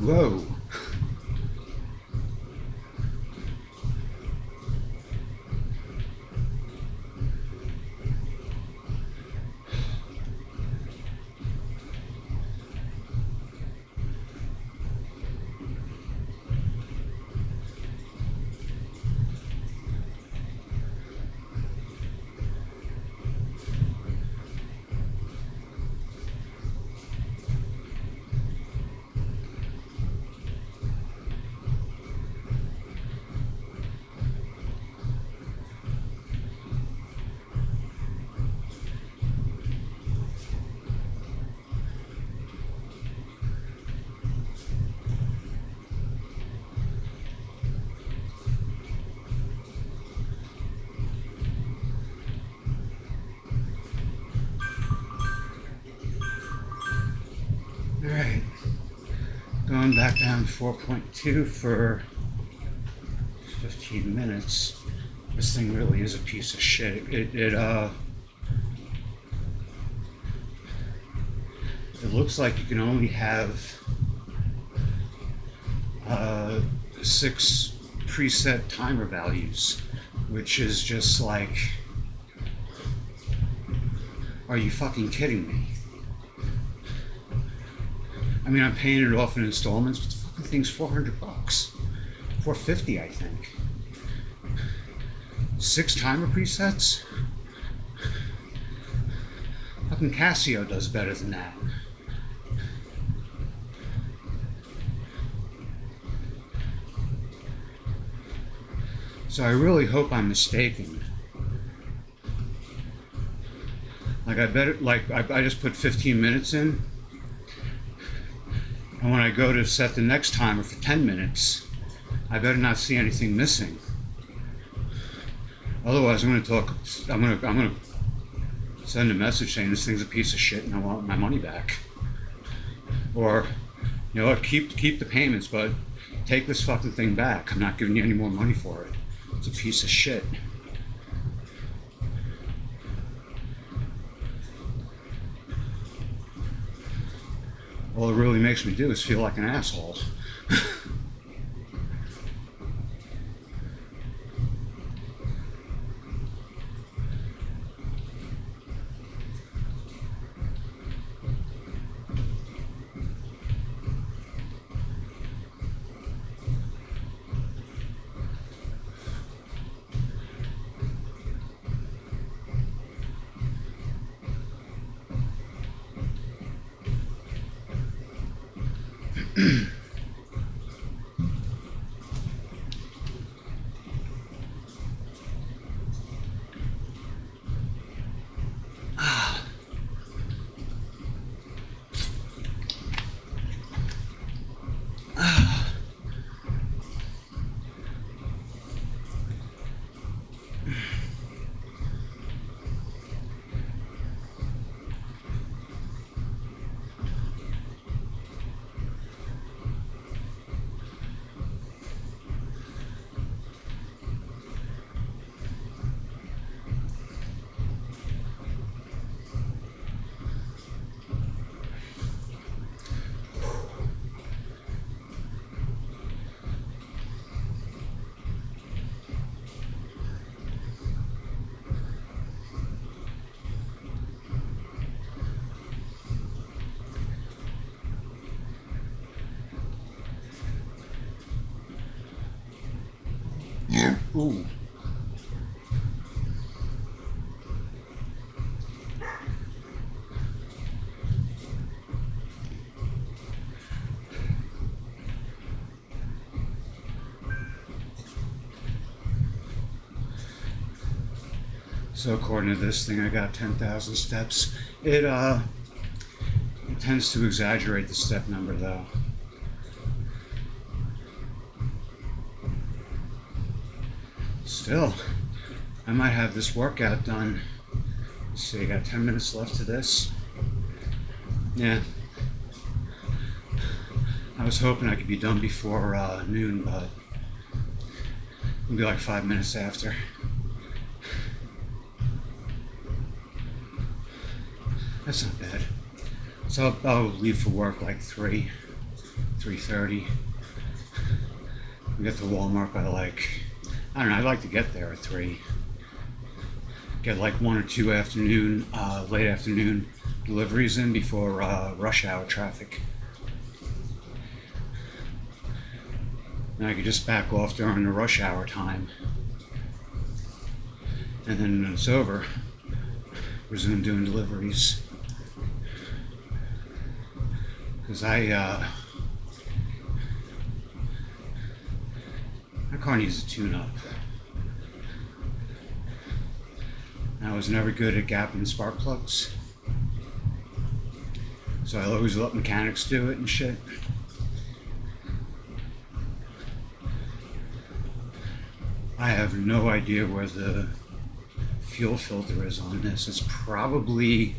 go. Alright, going back down to 4.2 for 15 minutes. This thing really is a piece of shit. It looks like you can only have 6 preset timer values, which is just like, are you fucking kidding me? I mean, I'm paying it off in installments, but the fucking thing's $400. $450, I think. 6 timer presets? Fucking Casio does better than that. So I really hope I'm mistaken. Like I just put 15 minutes in. And when I go to set the next timer for 10 minutes, I better not see anything missing. Otherwise, I'm gonna send a message saying this thing's a piece of shit and I want my money back. Or, you know what, keep the payments, but take this fucking thing back. I'm not giving you any more money for it. It's a piece of shit. All it really makes me do is feel like an asshole. Ooh. So according to this thing, I got 10,000 steps. It tends to exaggerate the step number though. Still, I might have this workout done. Let's see, I got 10 minutes left to this. Yeah. I was hoping I could be done before noon, but it'll be like 5 minutes after. That's not bad. So I'll leave for work like 3, 3:30. We get to Walmart by like, I don't know, I'd like to get there at 3. Get like 1 or 2 late afternoon deliveries in before rush hour traffic. And I could just back off during the rush hour time. And then when it's over, resume doing deliveries. Because my car needs a tune-up. I was never good at gapping spark plugs, so I always let mechanics do it and shit. I have no idea where the fuel filter is on this. It's probably,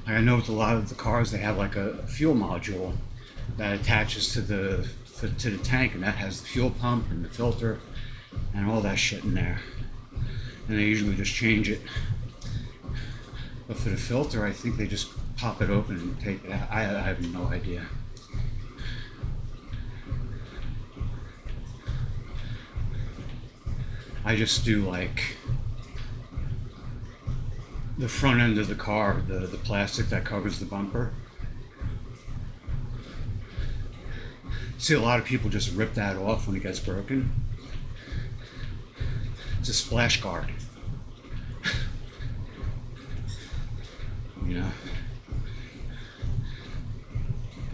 I know with a lot of the cars they have like a fuel module that attaches to the tank, and that has the fuel pump and the filter and all that shit in there. And they usually just change it. But for the filter, I think they just pop it open and take it out. I have no idea. I just do like the front end of the car, the plastic that covers the bumper. See, a lot of people just rip that off when it gets broken. It's a splash guard. You know,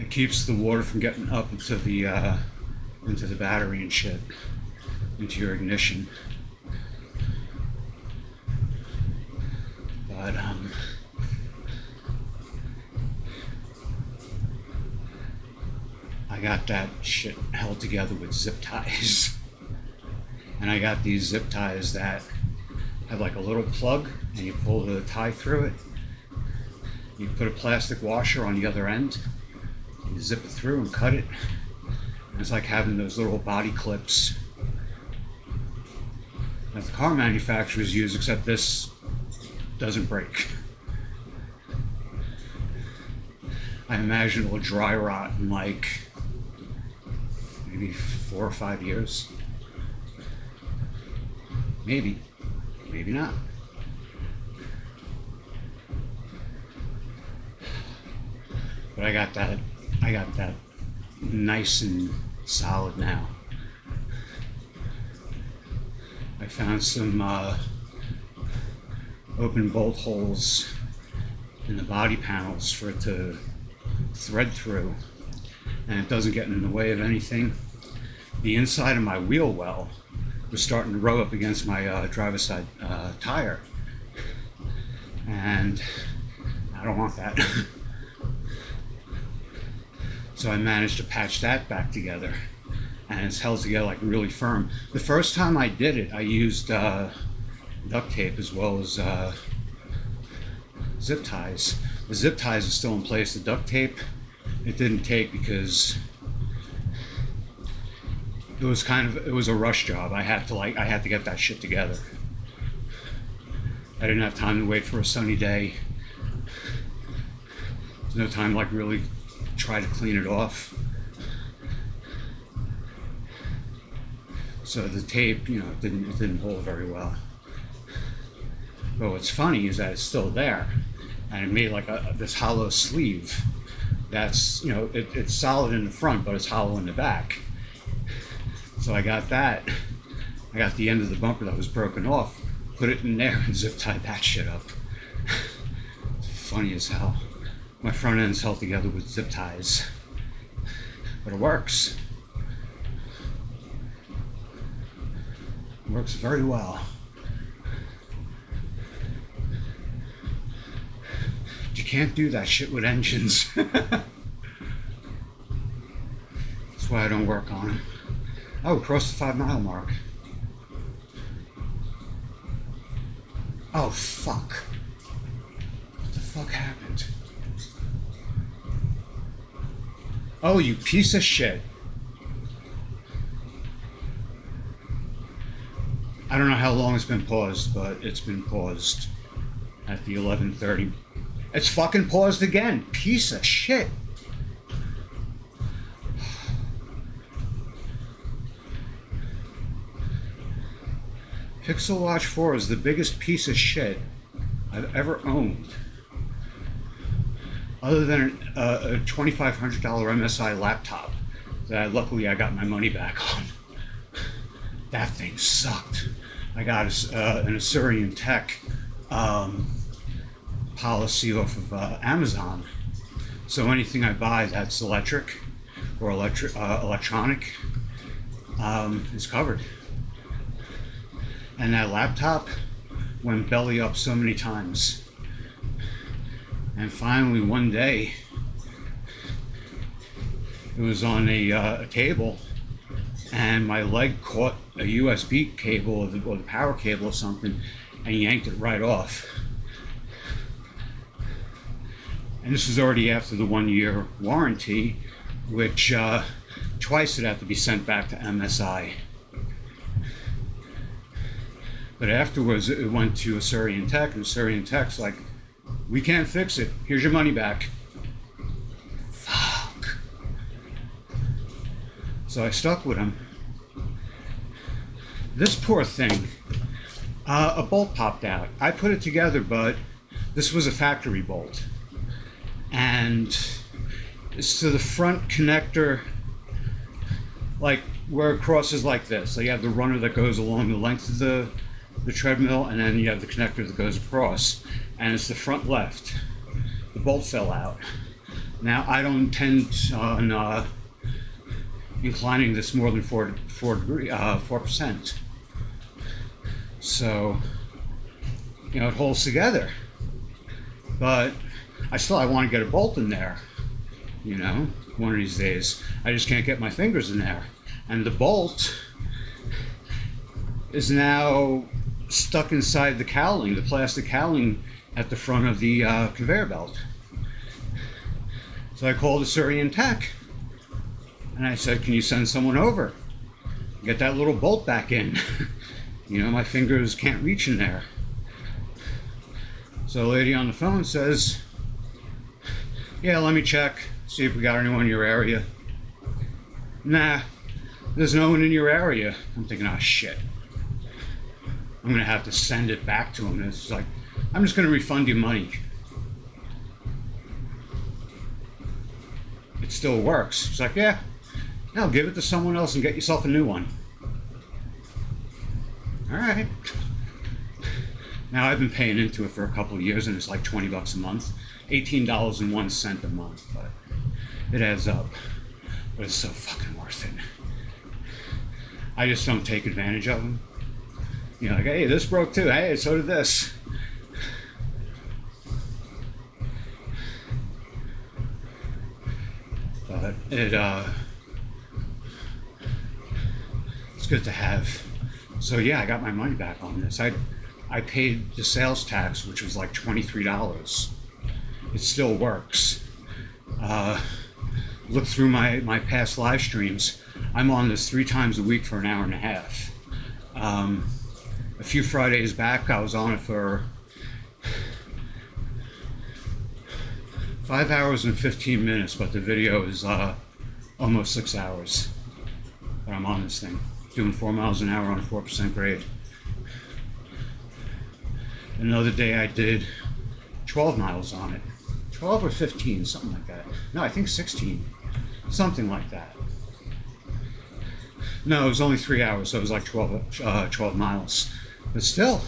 it keeps the water from getting up into the battery and shit, into your ignition. But I got that shit held together with zip ties. And I got these zip ties that have like a little plug, and you pull the tie through it. You put a plastic washer on the other end, you zip it through and cut it. And it's like having those little body clips that the car manufacturers use, except this doesn't break. I imagine it will dry rot in like maybe 4 or 5 years. Maybe, maybe not. But I got that nice and solid now. I found some open bolt holes in the body panels for it to thread through, and it doesn't get in the way of anything. The inside of my wheel well was starting to rub up against my driver's side tire, and I don't want that. So I managed to patch that back together, and it's held together like really firm. The first time I did it, I used duct tape as well as zip ties. The zip ties are still in place. The duct tape, it didn't take because it was a rush job. I had to get that shit together. I didn't have time to wait for a sunny day. There's no time like really try to clean it off. So the tape, you know, it didn't hold very well. But what's funny is that it's still there, and it made like this hollow sleeve. That's, you know, it's solid in the front, but it's hollow in the back. So I got that. I got the end of the bumper that was broken off, put it in there, and zip tied that shit up. It's funny as hell. My front end's held together with zip ties, but it works. It works very well. You can't do that shit with engines. That's why I don't work on them. Oh, across the 5 mile mark. Oh, fuck. What the fuck happened? Oh, you piece of shit. I don't know how long it's been paused, but it's been paused at the 11:30. It's fucking paused again. Piece of shit. Pixel Watch 4 is the biggest piece of shit I've ever owned. Other than a $2,500 MSI laptop that luckily I got my money back on. That thing sucked. I got an Assyrian Tech policy off of Amazon. So anything I buy that's electric or electronic is covered. And that laptop went belly up so many times. And finally one day, it was on a table, and my leg caught a USB cable or the power cable or something and yanked it right off. And this was already after the 1-year warranty, which twice it had to be sent back to MSI. But afterwards it went to Assyrian Tech, and Assyrian Tech's like, we can't fix it, here's your money back. Fuck. So I stuck with him. This poor thing, a bolt popped out. I put it together, but this was a factory bolt. And it's to the front connector, like where it crosses like this. So you have the runner that goes along the length of the treadmill, and then you have the connector that goes across. And it's the front left. The bolt fell out. Now I don't intend on inclining this more than 4%. So, you know, it holds together. But I want to get a bolt in there, you know, one of these days. I just can't get my fingers in there. And the bolt is now stuck inside the cowling, the plastic cowling at the front of the conveyor belt. So I called Assyrian Tech, and I said, can you send someone over? Get that little bolt back in. You know, my fingers can't reach in there. So the lady on the phone says, yeah, let me check, see if we got anyone in your area. Nah, there's no one in your area. I'm thinking, oh shit. I'm gonna have to send it back to him. It's like, I'm just gonna refund you money. It still works. It's like, yeah, now give it to someone else and get yourself a new one. All right. Now I've been paying into it for a couple of years, and it's like $20 a month, $18.01 a month, but it adds up. But it's so fucking worth it. I just don't take advantage of them. You know, like, hey, this broke too. Hey, so did this. But it's good to have. So yeah, I got my money back on this. I paid the sales tax, which was like $23. It still works. Look through my past live streams. I'm on this 3 times a week for an hour and a half. A few Fridays back, I was on it for 5 hours and 15 minutes, but the video is almost 6 hours that I'm on this thing, doing 4 miles an hour on a 4% grade. Another day I did 12 miles on it. 12 or 15, something like that. No, I think 16, something like that. No, it was only 3 hours, so it was like 12 miles. But still,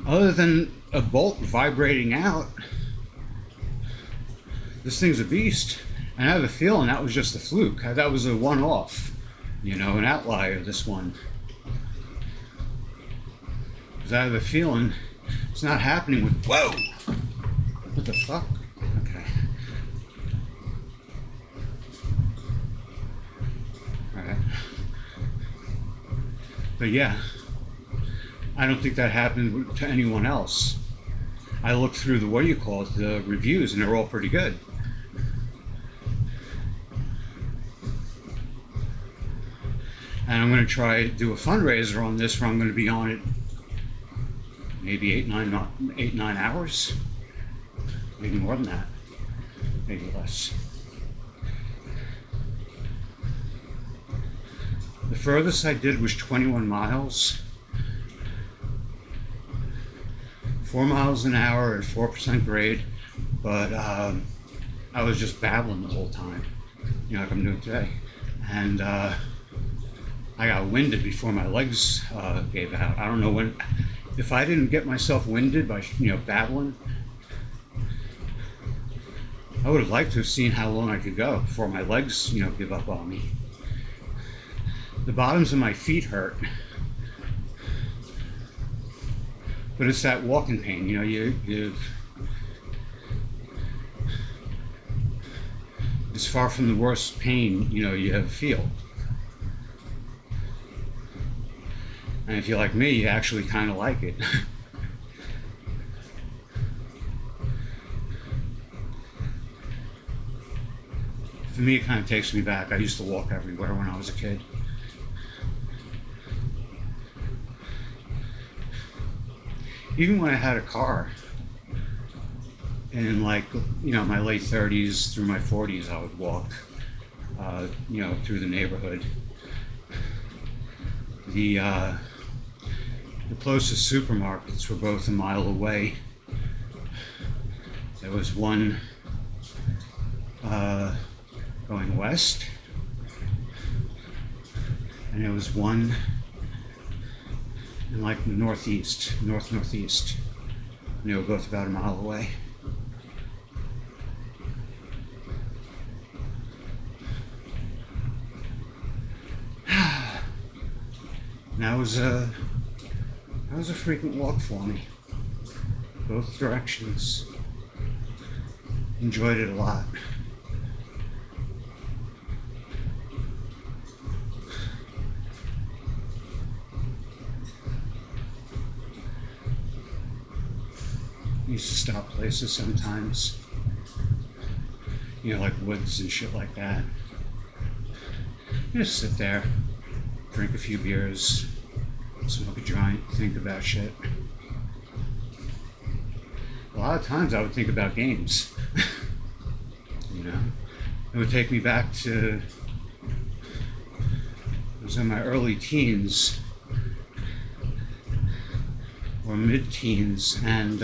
other than a bolt vibrating out, this thing's a beast. And I have a feeling that was just a fluke. That was a one-off, you know, an outlier, this one. Because I have a feeling it's not happening with, whoa! What the fuck? Okay. Alright. But yeah, I don't think that happened to anyone else. I looked through the reviews, and they're all pretty good. And I'm going to try to do a fundraiser on this, where I'm going to be on it maybe 8-9 hours, maybe more than that, maybe less. The furthest I did was 21 miles, 4 miles an hour at 4% grade, but I was just babbling the whole time, like I'm doing today. And I got winded before my legs gave out. I don't know when, if I didn't get myself winded by, babbling, I would have liked to have seen how long I could go before my legs, give up on me. The bottoms of my feet hurt, but it's that walking pain. It's far from the worst pain you ever feel. And if you're like me, you actually kind of like it. For me, it kind of takes me back. I used to walk everywhere when I was a kid. Even when I had a car, in my late 30s through my 40s, I would walk, through the neighborhood. The closest supermarkets were both a mile away. There was one going west, and there was one in the northeast. And they were both about a mile away. And that was a frequent walk for me, both directions. Enjoyed it a lot. Used to stop places sometimes, like woods and shit like that. Just sit there, drink a few beers, smoke a joint, think about shit. A lot of times I would think about games. It would take me back to, I was in my early teens or mid-teens, and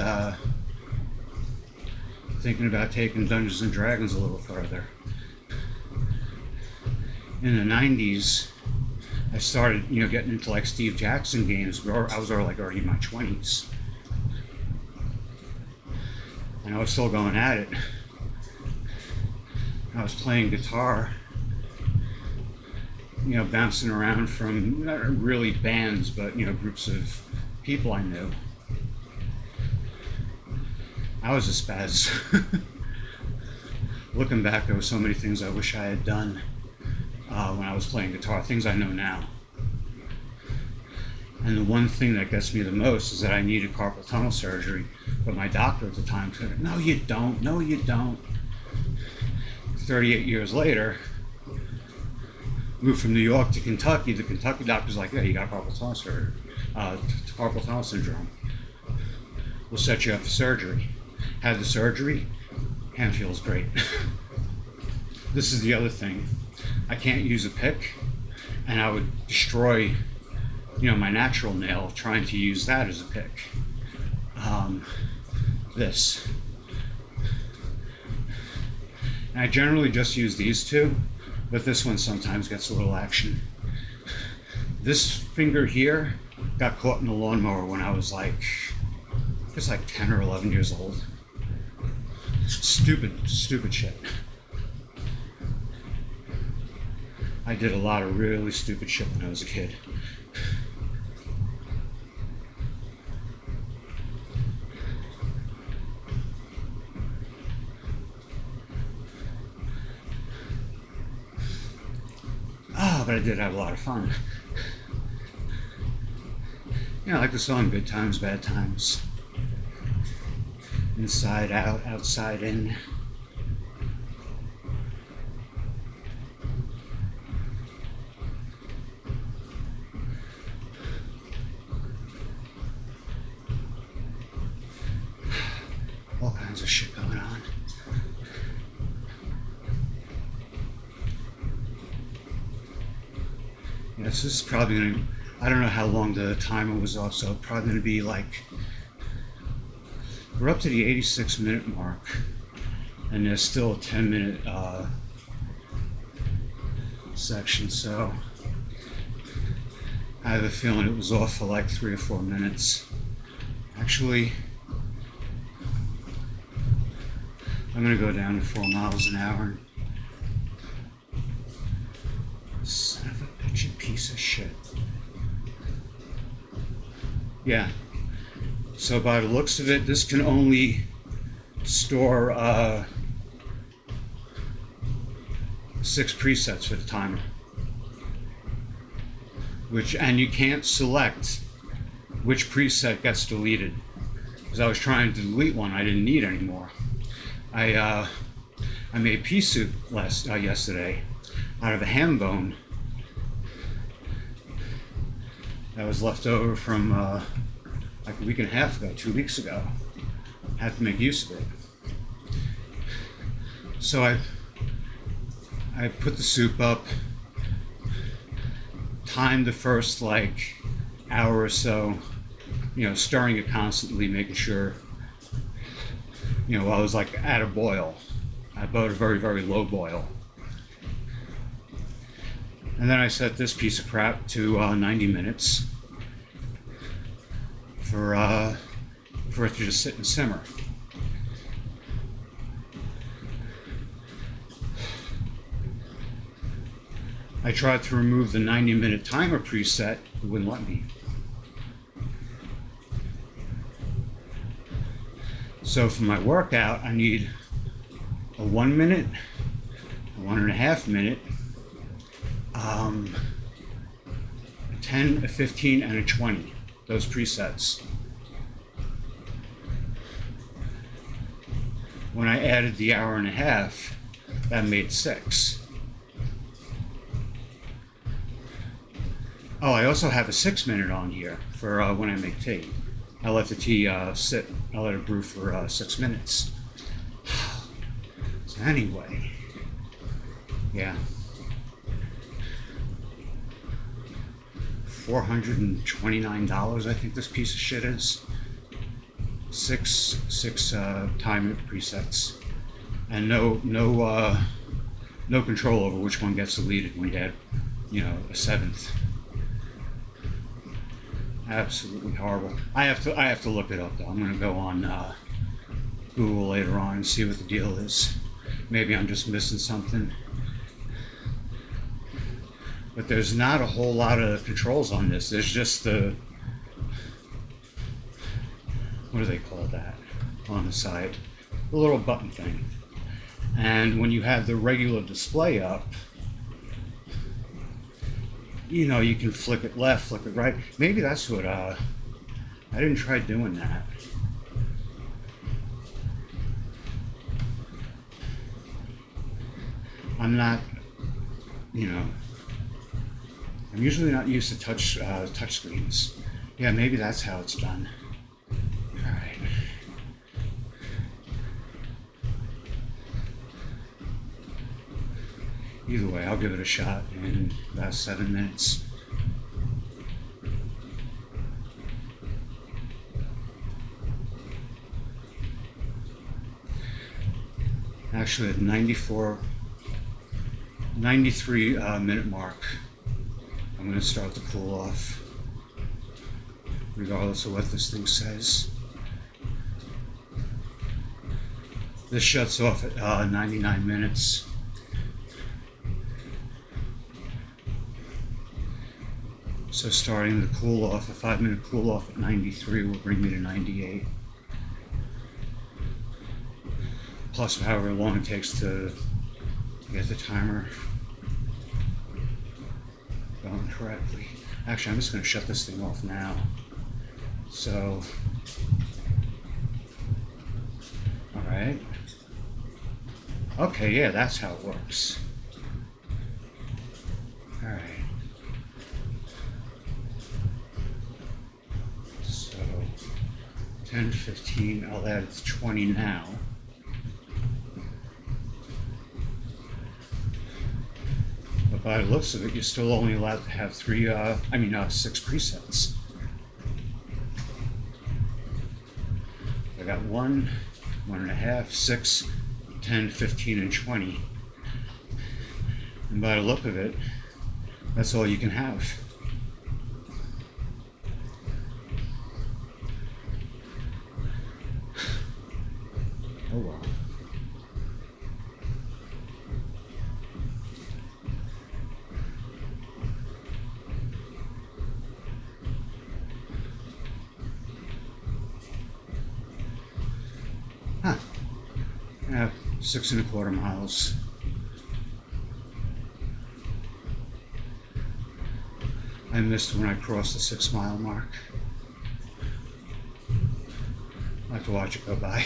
thinking about taking Dungeons and Dragons a little further. In the 90s, I started, getting into like Steve Jackson games, where I was already in my 20s. And I was still going at it. I was playing guitar, bouncing around from not really bands, but, groups of people I knew. I was a spaz. Looking back, there were so many things I wish I had done when I was playing guitar, things I know now. And the one thing that gets me the most is that I needed carpal tunnel surgery, but my doctor at the time said, no you don't. 38 years later, moved from New York to Kentucky. The Kentucky doctor's like, yeah, you got carpal tunnel surgery, carpal tunnel syndrome. We'll set you up for surgery. Had the surgery, hand feels great. This is the other thing. I can't use a pick, and I would destroy, my natural nail trying to use that as a pick. This. And I generally just use these two, but this one sometimes gets a little action. This finger here got caught in a lawnmower when I was like 10 or 11 years old. Stupid shit. I did a lot of really stupid shit when I was a kid. But I did have a lot of fun. Like the song Good Times, Bad Times. Inside out, outside in. All kinds of shit going on. This is probably gonna, I don't know how long the timer was off, so probably gonna be like, we're up to the 86-minute mark, and there's still a 10-minute section, so I have a feeling it was off for like 3 or 4 minutes. Actually, I'm gonna go down to 4 miles an hour. Son of a bitchin' piece of shit. Yeah. So by the looks of it, this can only store 6 presets for the timer. And you can't select which preset gets deleted. Because I was trying to delete one I didn't need anymore. I made pea soup yesterday out of a ham bone that was left over from like a week and a half ago, 2 weeks ago. I had to make use of it. So I put the soup up, timed the first like hour or so, stirring it constantly, making sure, I was like at a boil. I bought a very, very low boil. And then I set this piece of crap to 90 minutes for it to just sit and simmer. I tried to remove the 90-minute timer preset, it wouldn't let me. So for my workout, I need a 1 minute, a 1.5 minute, a 10, a 15, and a 20, those presets. When I added the 1.5 hours, that made 6. Oh, I also have a 6-minute on here for when I make tea. I let the tea sit. I let it brew for 6 minutes. So anyway, yeah. $429, I think this piece of shit is. Six time presets, and no control over which one gets deleted when you add, a 7th. Absolutely horrible. I have to look it up though. I'm gonna go on Google later on and see what the deal is. Maybe I'm just missing something. But there's not a whole lot of controls on this. There's just the, what do they call that on the side? The little button thing. And when you have the regular display up, you can flick it left, flick it right. Maybe that's what, I didn't try doing that. I'm not, I'm usually not used to touch screens. Yeah, maybe that's how it's done. All right. Either way, I'll give it a shot in about 7 minutes. Actually, at 93-minute mark, I'm going to start to cool off, regardless of what this thing says. This shuts off at 99 minutes. So starting the cool off, a 5-minute cool off at 93 will bring me to 98. Plus however long it takes to get the timer going correctly. Actually, I'm just going to shut this thing off now. So, all right. Okay, yeah, that's how it works. All right. So, 10, 15, I'll add 20 now. By the looks of it, you're still only allowed to have 6 presets. I got 1, 1.5, 6, 10, 15, and 20. And by the look of it, that's all you can have. Oh well. Huh. Yeah, 6.25 miles. I missed when I crossed the 6-mile mark. I'll have to watch it go by.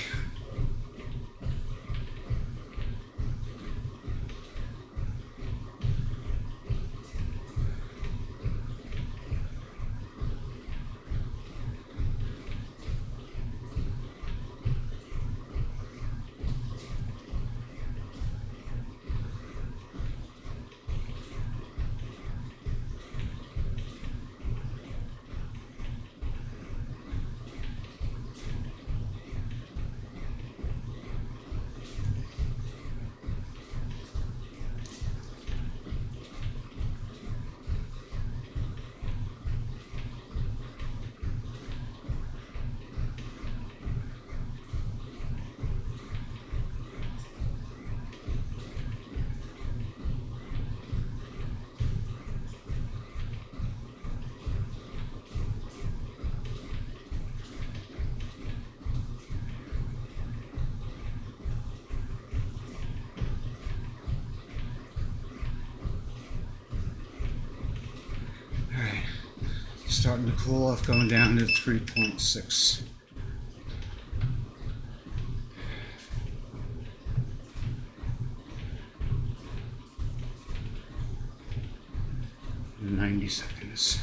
Starting to cool off, going down to 3.6. In 90 seconds.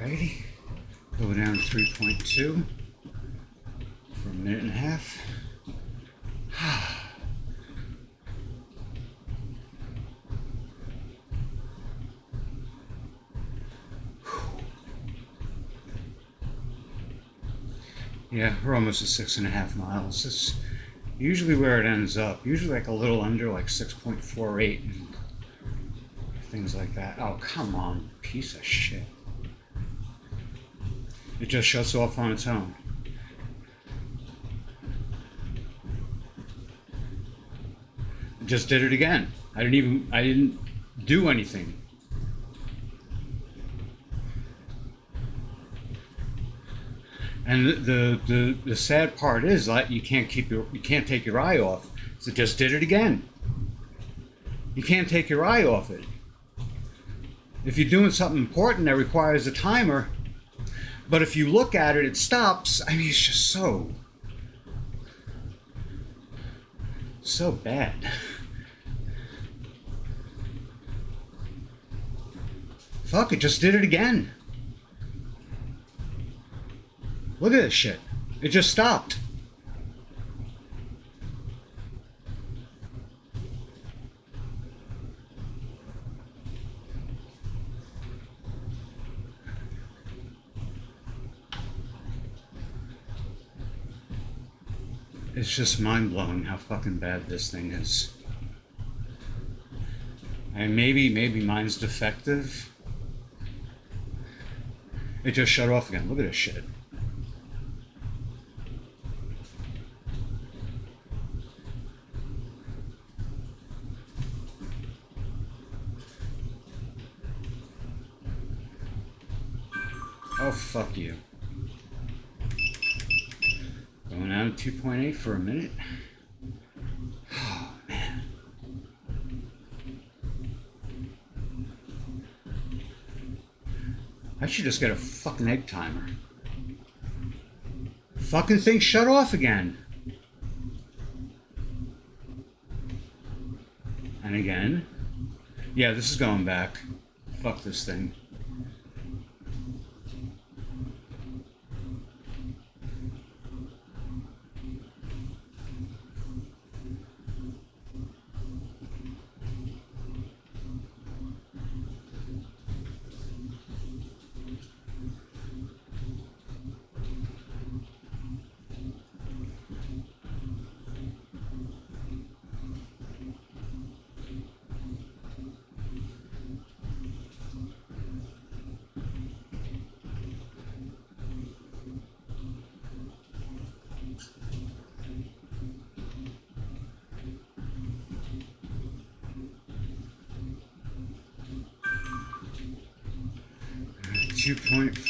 Alrighty, go down to 3.2 for a minute and a half. Yeah, we're almost at 6.5 miles. It's usually where it ends up. Usually like a little under, like 6.48 and things like that. Oh, come on, piece of shit. It just shuts off on its own. It just did it again. I didn't do anything. And the sad part is that you can't take your eye off. So it just did it again. You can't take your eye off it. If you're doing something important that requires a timer, but if you look at it, it stops. I mean, it's just so bad. Fuck, it just did it again. Look at this shit. It just stopped. It's just mind-blowing how fucking bad this thing is. And maybe mine's defective. It just shut off again. Look at this shit. Oh, fuck you. Going out at 2.8 for a minute. Oh, man. I should just get a fucking egg timer. Fucking thing shut off again. And again. Yeah, this is going back. Fuck this thing.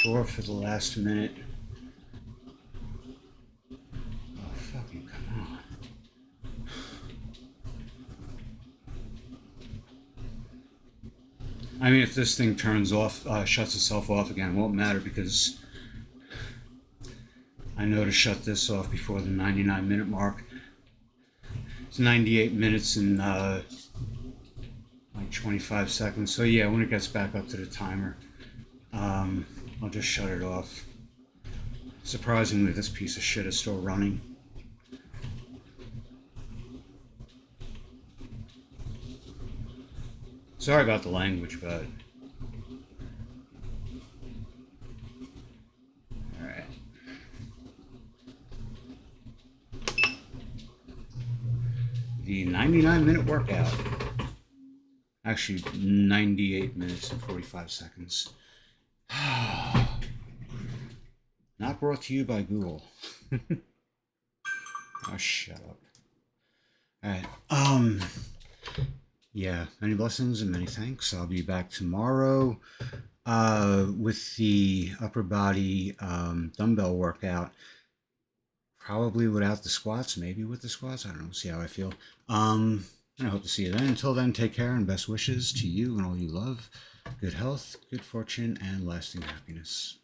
.4 for the last minute. Oh, fucking come on. I mean, if this thing turns off, shuts itself off again, it won't matter because I know to shut this off before the 99-minute mark. It's 98 minutes and like 25 seconds. So yeah, when it gets back up to the timer, I'll just shut it off. Surprisingly, this piece of shit is still running. Sorry about the language, but... Alright. The 99-minute workout. Actually, 98 minutes and 45 seconds. Not brought to you by Google. Oh, shut up. Alright, yeah, many blessings and many thanks. I'll be back tomorrow with the upper body dumbbell workout. Probably without the squats, maybe with the squats. I don't know, see how I feel. And I hope to see you then. Until then, take care and best wishes to you and all you love. Good health, good fortune, and lasting happiness.